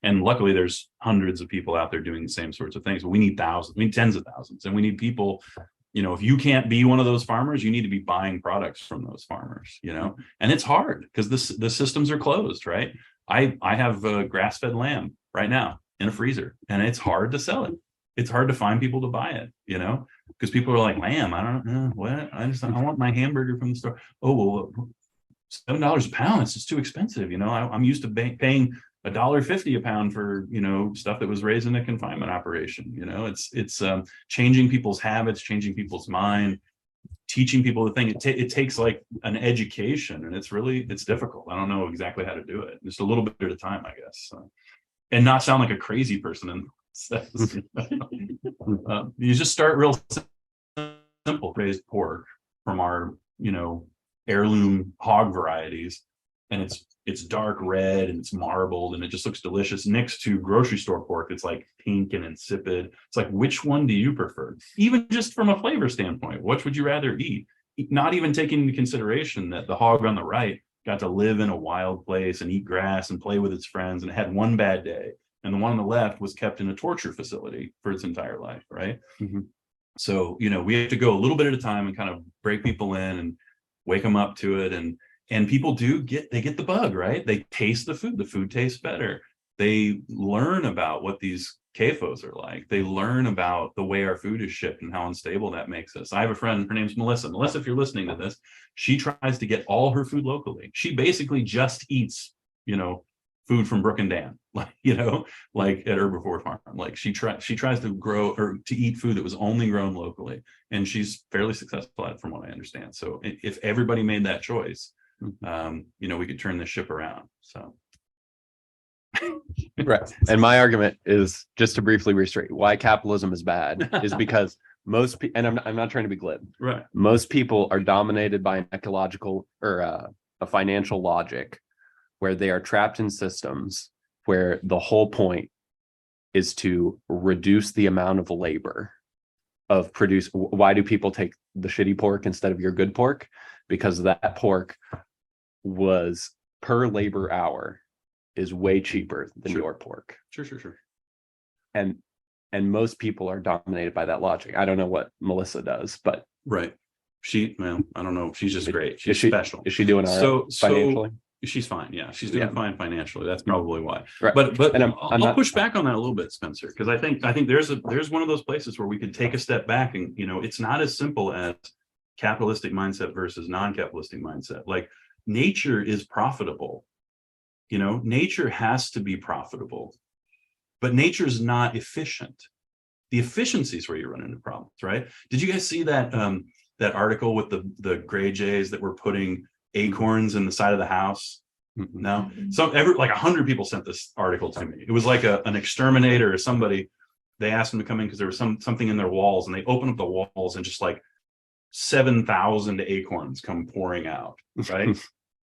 S5: And luckily there's hundreds of people out there doing the same sorts of things, but we need thousands, we need tens of thousands, and we need people. If you can't be one of those farmers, you need to be buying products from those farmers, and it's hard because the systems are closed, right? I have a grass-fed lamb right now in a freezer, and it's hard to sell it. It's hard to find people to buy it, because people are like, lamb, I don't know what, I want my hamburger from the store. Oh, well, $7 a pound, it's just too expensive. I'm used to paying $1.50 a pound for, stuff that was raised in a confinement operation. It's changing people's habits, changing people's mind, teaching people the thing. It takes like an education, and it's difficult. I don't know exactly how to do it. Just a little bit at a time, I guess. And not sound like a crazy person. And you just start real simple. Raised pork from our, heirloom hog varieties, and it's dark red and it's marbled and it just looks delicious next to grocery store pork that's like pink and insipid. It's like, which one do you prefer? Even just from a flavor standpoint, which would you rather eat? Not even taking into consideration that the hog on the right got to live in a wild place and eat grass and play with its friends and it had one bad day, and the one on the left was kept in a torture facility for its entire life, right? Mm-hmm. So we have to go a little bit at a time and kind of break people in and wake them up to it. And people get the bug, right? They taste the food tastes better. They learn about what these CAFOs are like. They learn about the way our food is shipped and how unstable that makes us. I have a friend, her name's Melissa. Melissa, if you're listening to this, she tries to get all her food locally. She basically just eats, food from Brook and Dan, like at Herbivore Farm. Like she tries to grow or to eat food that was only grown locally. And she's fairly successful at it from what I understand. So if everybody made that choice, we could turn this ship around. So
S6: right. And my argument is, just to briefly reiterate why capitalism is bad, is because most people, and I'm not trying to be glib,
S5: right? Most
S6: people are dominated by an ecological or a financial logic where they are trapped in systems where the whole point is to reduce the amount of labor of produce. Why do people take the shitty pork instead of your good pork? Because that pork was per labor hour is way cheaper than your pork.
S5: Sure.
S6: And most people are dominated by that logic. I don't know what Melissa does, but
S5: right. I don't know. She's just great. She's special.
S6: Is she doing all right financially?
S5: She's fine. Yeah, she's doing fine financially. That's probably why.
S6: Right.
S5: But I'll push back on that a little bit, Spencer, because I think there's one of those places where we could take a step back and it's not as simple as capitalistic mindset versus non-capitalistic mindset. Like, nature is profitable. Nature has to be profitable, but nature is not efficient. The efficiency is where you run into problems, right? Did you guys see that article with the gray jays that were putting acorns in the side of the house? No. So like 100 people sent this article to me. It was like an exterminator or somebody. They asked them to come in because there was something in their walls, and they opened up the walls and just like 7,000 acorns come pouring out, right?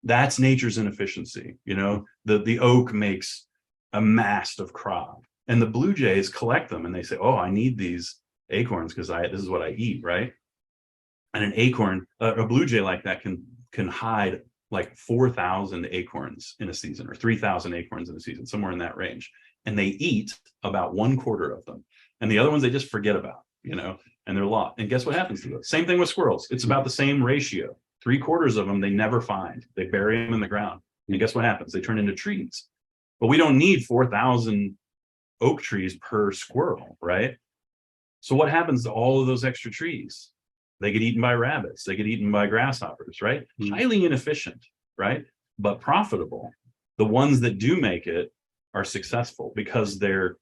S5: That's nature's inefficiency. The oak makes a mast of crop, and the blue jays collect them, and they say, oh, I need these acorns because this is what I eat, right? And an acorn, a blue jay like that can hide like 4,000 acorns in a season, or 3,000 acorns in a season, somewhere in that range. And they eat about 1/4 of them. And the other ones they just forget about, and they're lost. And guess what happens to those? Same thing with squirrels. It's about the same ratio. 3/4 of them they never find. They bury them in the ground. And guess what happens? They turn into trees. But we don't need 4,000 oak trees per squirrel, right? So what happens to all of those extra trees? They get eaten by rabbits. They get eaten by grasshoppers, right? Highly inefficient, right? But profitable. The ones that do make it are successful because they're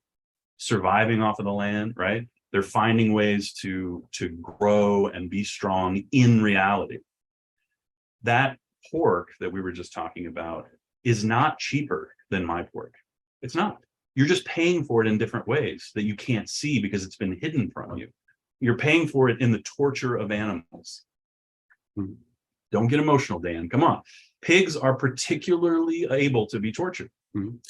S5: surviving off of the land, right? They're finding ways to grow and be strong in reality. That pork that we were just talking about is not cheaper than my pork. It's not. You're just paying for it in different ways that you can't see because it's been hidden from you. You're paying for it in the torture of animals. Don't get emotional, Dan. Come on. Pigs are particularly able to be tortured.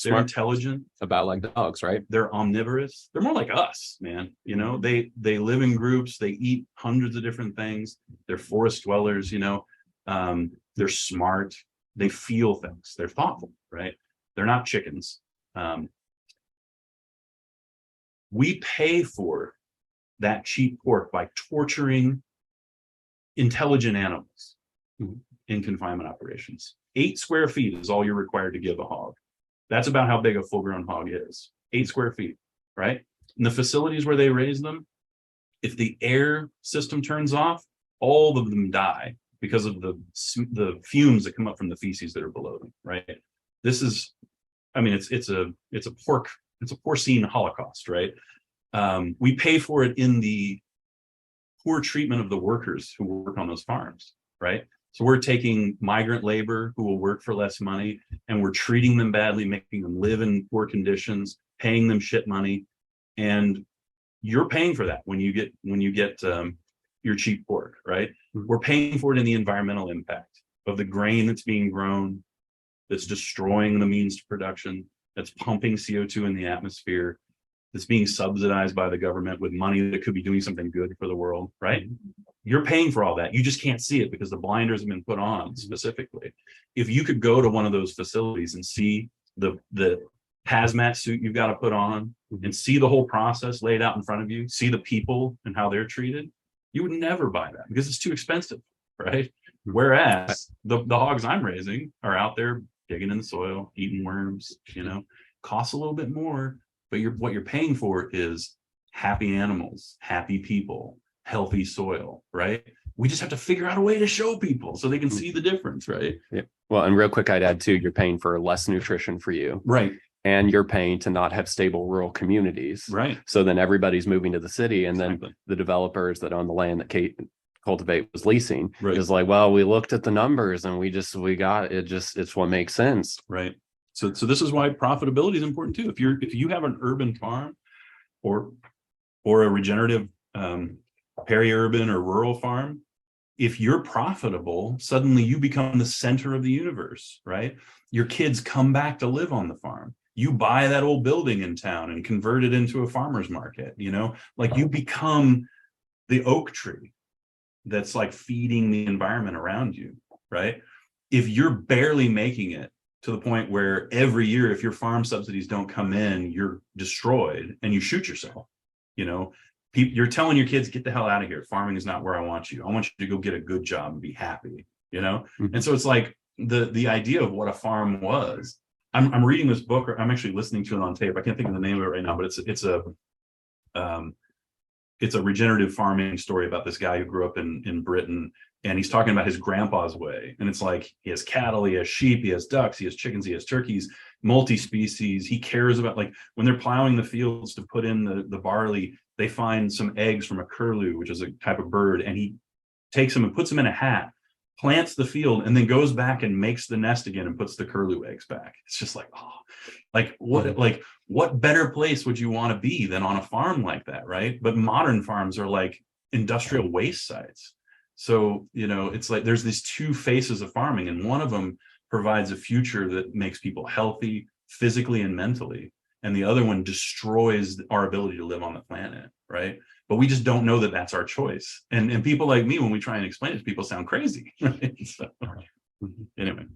S5: They're intelligent.
S6: About like dogs, right?
S5: They're omnivorous. They're more like us, man. They live in groups. They eat hundreds of different things. They're forest dwellers, they're smart. They feel things. They're thoughtful, right? They're not chickens. We pay for that cheap pork by torturing intelligent animals in confinement operations. 8 square feet is all you're required to give a hog. That's about how big a full-grown hog is. 8 square feet, right? In the facilities where they raise them, if the air system turns off, all of them die because of the fumes that come up from the feces that are below them, right? This is, it's a porcine holocaust, right? We pay for it in the poor treatment of the workers who work on those farms, right? So we're taking migrant labor who will work for less money, and we're treating them badly, making them live in poor conditions, paying them shit money, and you're paying for that when you get your cheap pork, right? We're paying for it in the environmental impact of the grain that's being grown, that's destroying the means to production, that's pumping CO2 in the atmosphere, that's being subsidized by the government with money that could be doing something good for the world, right? You're paying for all that. You just can't see it because the blinders have been put on specifically. If you could go to one of those facilities and see the hazmat suit you've got to put on and see the whole process laid out in front of you, see the people and how they're treated, you would never buy that because it's too expensive, right? Whereas the hogs I'm raising are out there digging in the soil, eating worms, costs a little bit more, but what you're paying for is happy animals, happy people, healthy soil, right? We just have to figure out a way to show people so they can see the difference, right?
S6: Yeah. Well, and real quick, I'd add too, you're paying for less nutrition for you.
S5: Right.
S6: And you're paying to not have stable rural communities.
S5: Right.
S6: So then everybody's moving to the city, and then the developers that own the land that Kate Cultivate was leasing is like, well, we looked at the numbers and it's what makes sense.
S5: Right. So this is why profitability is important too. If you have an urban farm or a regenerative peri-urban or rural farm, if you're profitable, suddenly you become the center of the universe, right? Your kids come back to live on the farm. You buy that old building in town and convert it into a farmer's market, like you become the oak tree that's like feeding the environment around you, right? If you're barely making it to the point where every year, if your farm subsidies don't come in, you're destroyed and you shoot yourself, you're telling your kids, get the hell out of here. Farming is not where I want you. I want you to go get a good job and be happy, And so it's like the idea of what a farm was. I'm reading this book, or I'm actually listening to it on tape. I can't think of the name of it right now, but it's a regenerative farming story about this guy who grew up in Britain, and he's talking about his grandpa's way. And it's like, he has cattle, he has sheep, he has ducks, he has chickens, he has turkeys, multi-species. He cares about, like, when they're plowing the fields to put in the barley, they find some eggs from a curlew, which is a type of bird, and he takes them and puts them in a hat, plants the field, and then goes back and makes the nest again and puts the curlew eggs back. It's just like, what better place would you want to be than on a farm like that, right? But modern farms are like industrial waste sites. So, it's like there's these two faces of farming, and one of them provides a future that makes people healthy physically and mentally, and the other one destroys our ability to live on the planet, right? But we just don't know that that's our choice. And people like me, when we try and explain it to people, sound crazy. Right? So, anyway.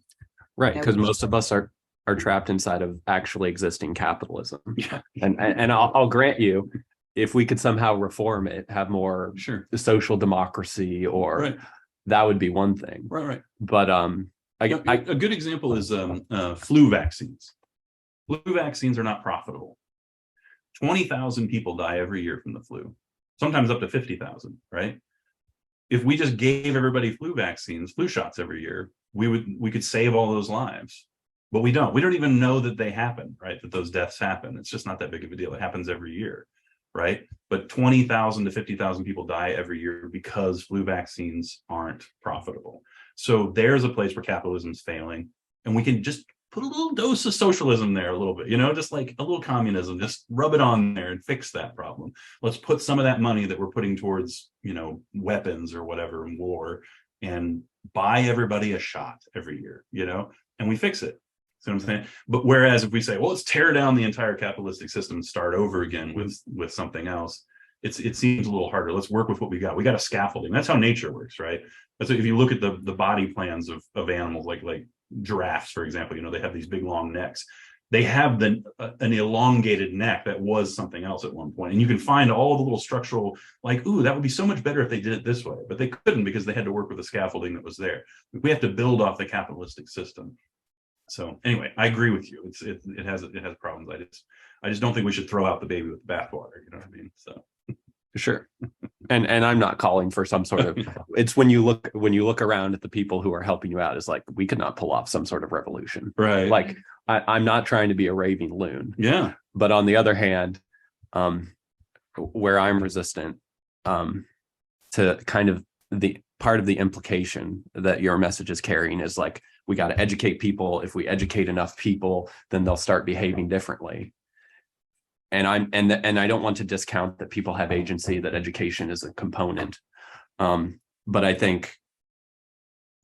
S6: Right, because most of us are trapped inside of actually existing capitalism.
S5: Yeah.
S6: And I'll grant you, if we could somehow reform it, have more
S5: Sure.
S6: social democracy, or
S5: Right.
S6: that would be one thing.
S5: Right.
S6: But
S5: A good example is flu vaccines. Flu vaccines are not profitable. 20,000 people die every year from the flu, sometimes up to 50,000, right? If we just gave everybody flu shots every year, we could save all those lives. But we don't even know that they happen, right? That those deaths happen. It's just not that big of a deal. It happens every year, right? But 20,000 to 50,000 people die every year because flu vaccines aren't profitable. So there's a place where capitalism's failing, and we can just put a little dose of socialism there, a little bit, just like a little communism, just rub it on there and fix that problem. Let's put some of that money that we're putting towards, weapons or whatever in war, and buy everybody a shot every year, and we fix it. See what I'm saying? But whereas if we say, well, let's tear down the entire capitalistic system and start over again with something else, it seems a little harder. Let's work with what we got. We got a scaffolding. That's how nature works, right? That's if you look at the body plans of animals, like giraffes, for example, they have these big long necks. They have an elongated neck that was something else at one point. And you can find all the little structural, ooh, that would be so much better if they did it this way. But they couldn't, because they had to work with the scaffolding that was there. We have to build off the capitalistic system. So anyway, I agree with you. It has problems. I just don't think we should throw out the baby with the bathwater. You know what I mean? So
S6: sure. And I'm not calling for some sort of, it's when you look around at the people who are helping you out, it's like, we could not pull off some sort of revolution.
S5: Right.
S6: Like I'm not trying to be a raving loon.
S5: Yeah.
S6: But on the other hand, where I'm resistant to kind of the part of the implication that your message is carrying is like, we got to educate people. If we educate enough people, then they'll start behaving differently. And I don't want to discount that people have agency, that education is a component. But I think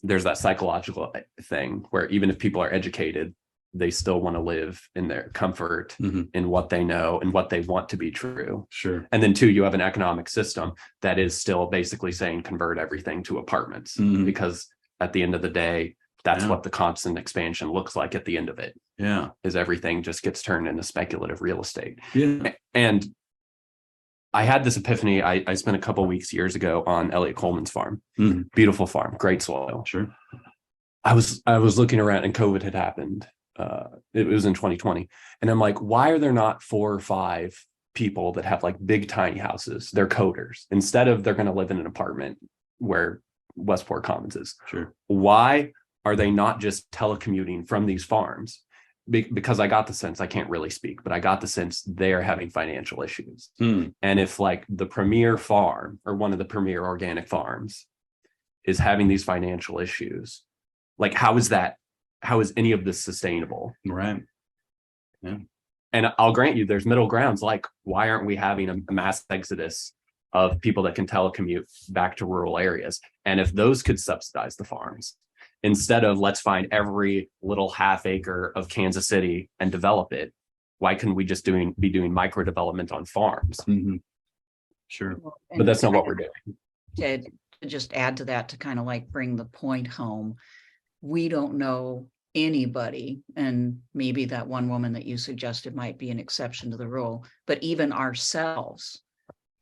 S6: there's that psychological thing where even if people are educated, they still want to live in their comfort, in what they know and what they want to be true.
S5: Sure.
S6: And then 2, you have an economic system that is still basically saying convert everything to apartments, because at the end of the day, that's what the constant expansion looks like at the end of it.
S5: Yeah.
S6: Is everything just gets turned into speculative real estate.
S5: Yeah.
S6: And I had this epiphany. I spent a couple of weeks years ago on Elliot Coleman's farm. Beautiful farm, great soil.
S5: Sure.
S6: I was looking around and COVID had happened. It was in 2020. And I'm like, why are there not 4 or 5 people that have big tiny houses? They're coders. Instead of they're going to live in an apartment where Westport Commons is.
S5: Sure.
S6: Why are they not just telecommuting from these farms? Because I got the sense, I can't really speak, but I got the sense they're having financial issues. And if the premier farm or one of the premier organic farms is having these financial issues, how is any of this sustainable?
S5: Right. Yeah.
S6: And I'll grant you there's middle grounds. Why aren't we having a mass exodus of people that can telecommute back to rural areas? And if those could subsidize the farms, instead of let's find every little half acre of Kansas City and develop it, why couldn't we just be doing micro development on farms?
S5: Sure.
S6: But that's not what we're doing.
S7: To just add to that, to kind of bring the point home, we don't know anybody, and maybe that one woman that you suggested might be an exception to the rule, but even ourselves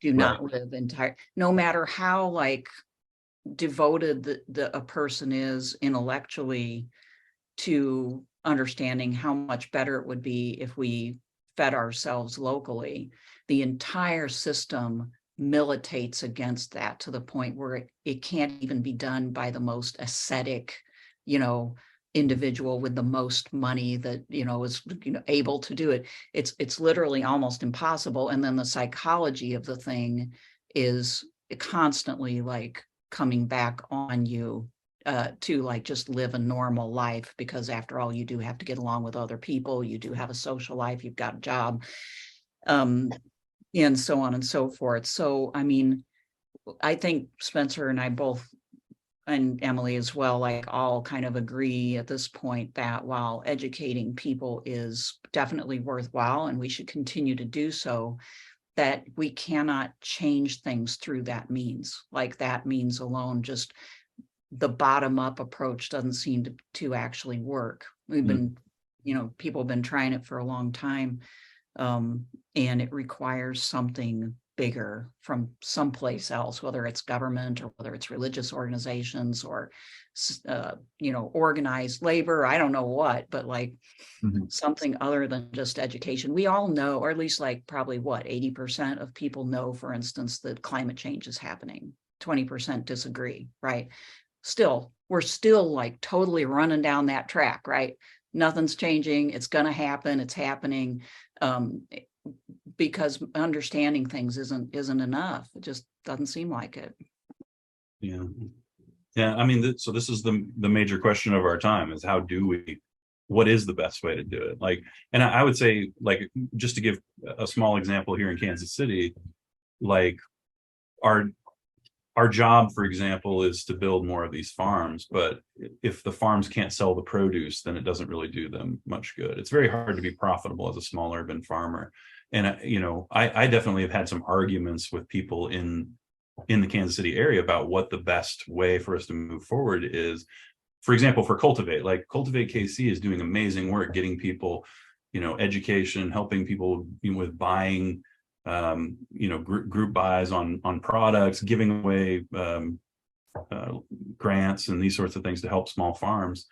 S7: do not live entire, no matter how devoted a person is intellectually to understanding how much better it would be if we fed ourselves locally, the entire system militates against that to the point where it can't even be done by the most ascetic, individual with the most money that, is, able to do it. It's literally almost impossible. And then the psychology of the thing is constantly coming back on you to just live a normal life, because after all, you do have to get along with other people. You do have a social life, you've got a job, and so on and so forth. So, I mean, I think Spencer and I both, and Emily as well, all kind of agree at this point that while educating people is definitely worthwhile and we should continue to do so, that we cannot change things through that means. That means alone, just the bottom-up approach doesn't seem to actually work. We've been, people have been trying it for a long time, and it requires something bigger from someplace else, whether it's government or whether it's religious organizations or, organized labor, I don't know what, but like something other than just education. We all know, or at least like probably 80% of people know, for instance, that climate change is happening. 20% disagree, right? Still, we're still like totally running down that track, right? Nothing's changing. It's going to happen. It's happening. Because understanding things isn't enough. It just doesn't seem like it.
S5: Yeah. I mean, so this is the major question of our time: is what is the best way to do it? Like, and I would say, like, just to give a small example here in Kansas City, like our job, for example, is to build more of these farms. But if the farms can't sell the produce, then it doesn't really do them much good. It's very hard to be profitable as a small urban farmer. And, I definitely have had some arguments with people in the Kansas City area about what the best way for us to move forward is. For example, for Cultivate KC is doing amazing work, getting people, education, helping people with buying, group buys on products, giving away grants and these sorts of things to help small farms.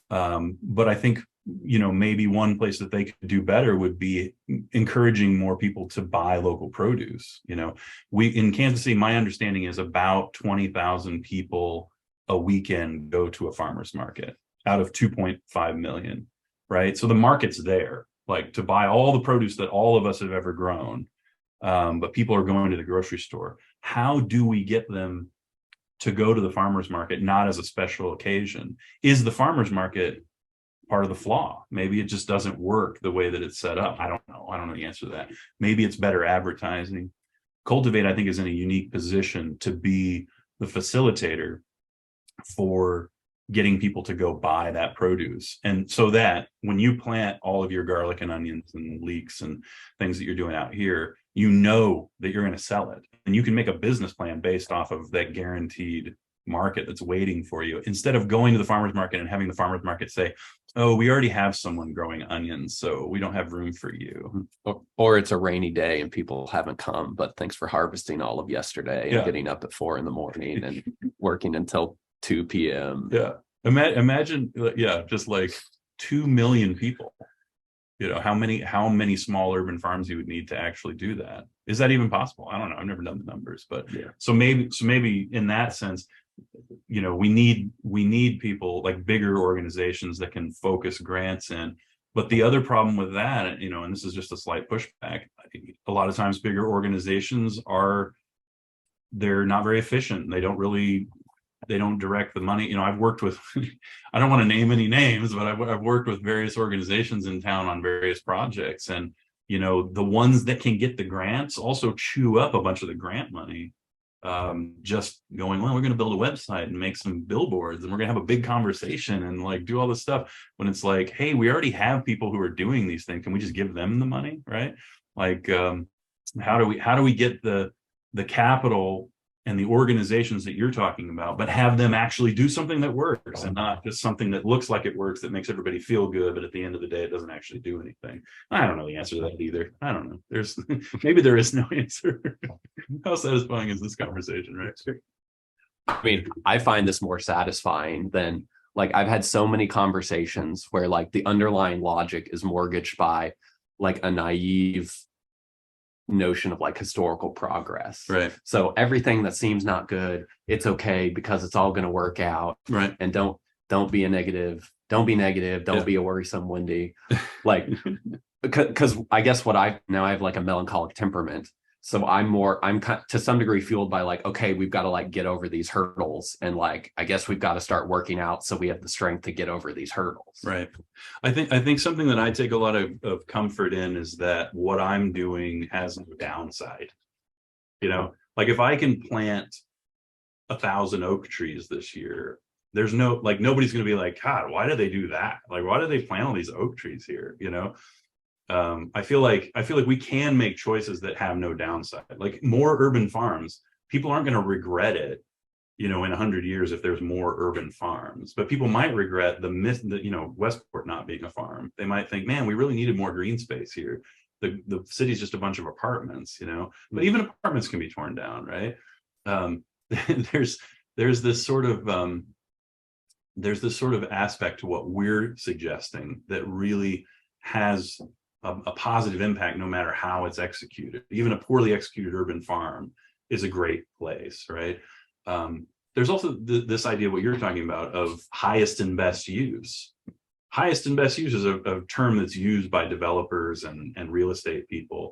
S5: But I think, maybe one place that they could do better would be encouraging more people to buy local produce. In Kansas City, my understanding is about 20,000 people a weekend go to a farmer's market out of 2.5 million, right? So the market's there, like, to buy all the produce that all of us have ever grown. But people are going to the grocery store. How do we get them to go to the farmer's market, not as a special occasion? Is the farmer's market part of the flaw? Maybe it just doesn't work the way that it's set up. I don't know the answer to that. Maybe it's better advertising. Cultivate, I think, is in a unique position to be the facilitator for getting people to go buy that produce. And so that when you plant all of your garlic and onions and leeks and things that you're doing out here, you know that you're going to sell it. And you can make a business plan based off of that guaranteed market that's waiting for you, instead of going to the farmer's market and having the farmer's market say, oh, we already have someone growing onions, so we don't have room for you.
S6: Or it's a rainy day and people haven't come, but thanks for harvesting all of yesterday and getting up at 4 a.m. and working until 2 p.m.
S5: Yeah. Imagine, just like 2 million people. How many small urban farms you would need to actually do that? Is that even possible? I don't know. I've never done the numbers, but so maybe in that sense, we need people, like bigger organizations that can focus grants in. But the other problem with that, and this is just a slight pushback, a lot of times bigger organizations they're not very efficient. They don't direct the money. I've worked with, I don't want to name any names, but I've worked with various organizations in town on various projects. And, the ones that can get the grants also chew up a bunch of the grant money. Just going, well, we're going to build a website and make some billboards and we're going to have a big conversation and like do all this stuff, when it's like, hey, we already have people who are doing these things. Can we just give them the money? Right? Like, how do we get the capital and the organizations that you're talking about, but have them actually do something that works and not just something that looks like it works, that makes everybody feel good, but at the end of the day, it doesn't actually do anything. I don't know the answer to that either. I don't know. Maybe there is no answer. How satisfying is this conversation, right?
S6: I mean, I find this more satisfying than, like, I've had so many conversations where like the underlying logic is mortgaged by like a naive notion of like historical progress.
S5: Right.
S6: So everything that seems not good, it's okay because it's all going to work out.
S5: Right.
S6: And don't be a negative. Don't be negative. Don't be a worrisome Wendy. Like, because I guess I have like a melancholic temperament. So I'm to some degree fueled by like, okay, we've got to like get over these hurdles. And like, I guess we've got to start working out so we have the strength to get over these hurdles.
S5: Right. I think something that I take a lot of comfort in is that what I'm doing has no downside. Like if I can plant 1,000 oak trees this year, there's nobody's going to be like, God, why did they do that? Like, why did they plant all these oak trees here? I feel like we can make choices that have no downside. Like more urban farms, people aren't going to regret it, in 100 years if there's more urban farms. But people might regret the myth that, Westport not being a farm. They might think, man, we really needed more green space here. the city's just a bunch of apartments, you know, but even apartments can be torn down, right? There's this sort of aspect to what we're suggesting that really has a positive impact no matter how it's executed. Even a poorly executed urban farm is a great place, right? There's also this idea, what you're talking about, of highest and best use. Highest and best use is a term that's used by developers and real estate people.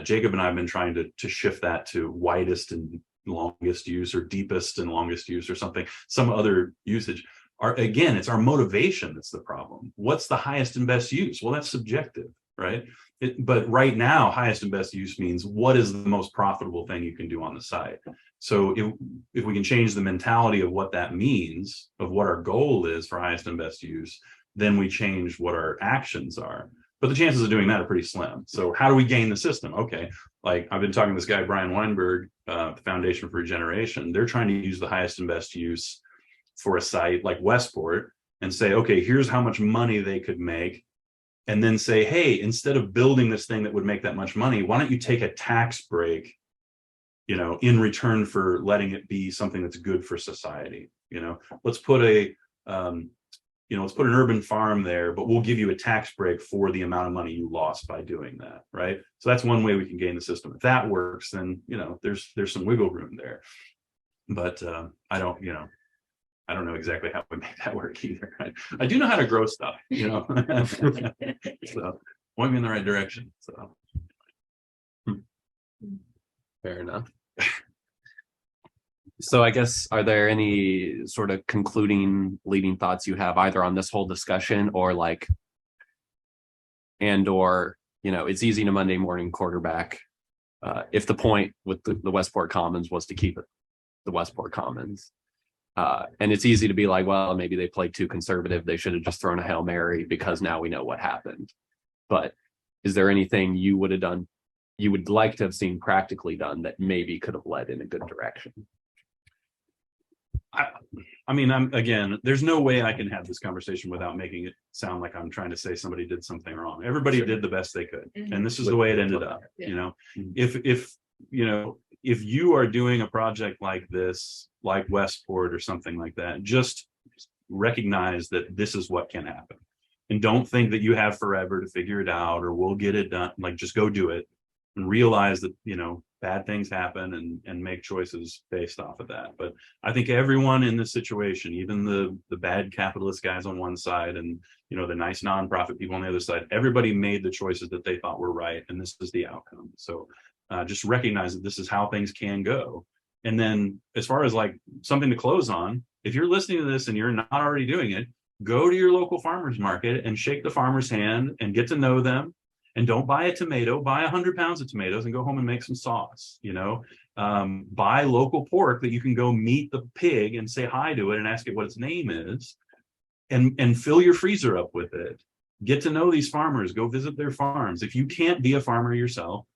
S5: Jacob and I have been trying to shift that to widest and longest use, or deepest and longest use, or some other usage. Again, it's our motivation that's the problem. What's the highest and best use? Well, that's subjective, right? But right now, highest and best use means what is the most profitable thing you can do on the site. So if we can change the mentality of what that means, of what our goal is for highest and best use, then we change what our actions are. But the chances of doing that are pretty slim. So how do we gain the system? Okay, like I've been talking to this guy, Brian Weinberg, the Foundation for Regeneration. They're trying to use the highest and best use for a site like Westport and say, okay, here's how much money they could make. And then say, hey, instead of building this thing that would make that much money, why don't you take a tax break, you know, in return for letting it be something that's good for society. You know, let's put an urban farm there, but we'll give you a tax break for the amount of money you lost by doing that, right? So that's one way we can gain the system. If that works, then, you know, there's some wiggle room there. But I don't know exactly how we make that work either. I do know how to grow stuff, you know. So point me in the right direction. So
S6: Fair enough. So I guess, are there any sort of concluding leading thoughts you have either on this whole discussion or like, or, you know, it's easy to Monday morning quarterback. If the point with the Westport Commons was to keep it the Westport Commons. And it's easy to be like, well, maybe they played too conservative. They should have just thrown a Hail Mary because now we know what happened. But is there anything you would have done, you would like to have seen practically done that maybe could have led in a good direction?
S5: I mean, again, there's no way I can have this conversation without making it sound like I'm trying to say somebody did something wrong. Everybody did the best they could. And this is the way it ended up. You know, if you are doing a project like this, like Westport or something like that, just recognize that this is what can happen. And don't think that you have forever to figure it out or we'll get it done. Like, just go do it and realize that, you know, bad things happen and make choices based off of that. But I think everyone in this situation, even the bad capitalist guys on one side and, you know, the nice nonprofit people on the other side, everybody made the choices that they thought were right. And this is the outcome. So just recognize that this is how things can go. And then as far as like something to close on, if you're listening to this and you're not already doing it, go to your local farmer's market and shake the farmer's hand and get to know them. And don't buy a tomato, buy 100 pounds of tomatoes and go home and make some sauce, you know. Buy local pork that you can go meet the pig and say hi to it and ask it what its name is, and fill your freezer up with it. Get to know these farmers, go visit their farms. If you can't be a farmer yourself,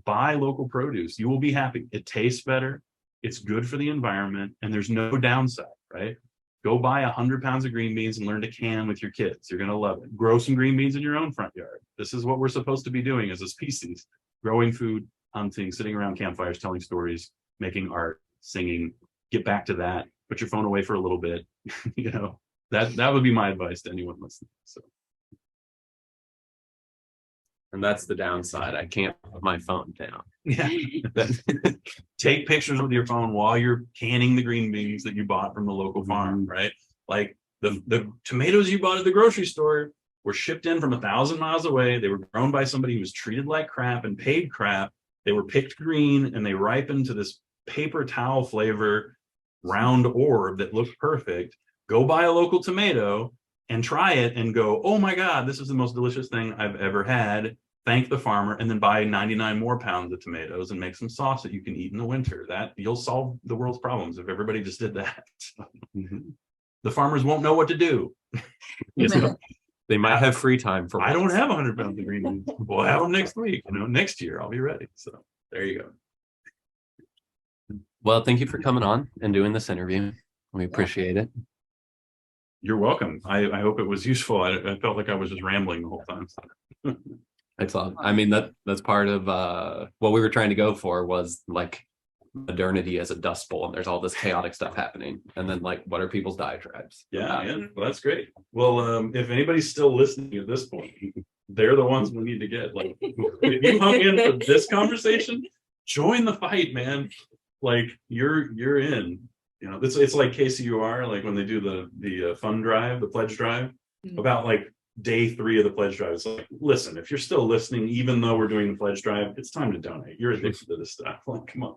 S5: buy local produce. You will be happy. It tastes better, it's good for the environment, and there's no downside, right? Go buy 100 pounds of green beans and learn to can with your kids. You're going to love it. Grow some green beans in your own front yard. This is what we're supposed to be doing as a species. Growing food, hunting, sitting around campfires, telling stories, making art, singing. Get back to that. Put your phone away for a little bit. You know, that would be my advice to anyone listening. So.
S6: And that's the downside. I can't put my phone down.
S5: Yeah. Take pictures with your phone while you're canning the green beans that you bought from the local farm, right? Like the tomatoes you bought at the grocery store were shipped in from 1,000 miles away. They were grown by somebody who was treated like crap and paid crap. They were picked green and they ripened to this paper towel flavor round orb that looked perfect. Go buy a local tomato and try it and go, oh my God, this is the most delicious thing I've ever had. Thank the farmer, and then buy 99 more pounds of tomatoes and make some sauce that you can eat in the winter. That you'll solve the world's problems if everybody just did that. The farmers won't know what to do.
S6: They might have free time for.
S5: I don't have 100 pounds of green beans. We'll have them next week. You know, next year I'll be ready. So there you go.
S6: Well, thank you for coming on and doing this interview. We appreciate it.
S5: You're welcome. I hope it was useful. I felt like I was just rambling the whole time.
S6: Excellent. I mean, that's part of what we were trying to go for, was like modernity as a dust bowl, and there's all this chaotic stuff happening. And then like, what are people's diatribes?
S5: Yeah. Well, that's great. Well, if anybody's still listening at this point, they're the ones we need to get. Like, if you hung in for this conversation, join the fight, man. Like, you're in. You know, it's like KCUR, like when they do the fund drive, the pledge drive, about like day 3 of the pledge drive. It's like, listen, if you're still listening, even though we're doing the pledge drive, it's time to donate. You're addicted to this stuff. Like, come on.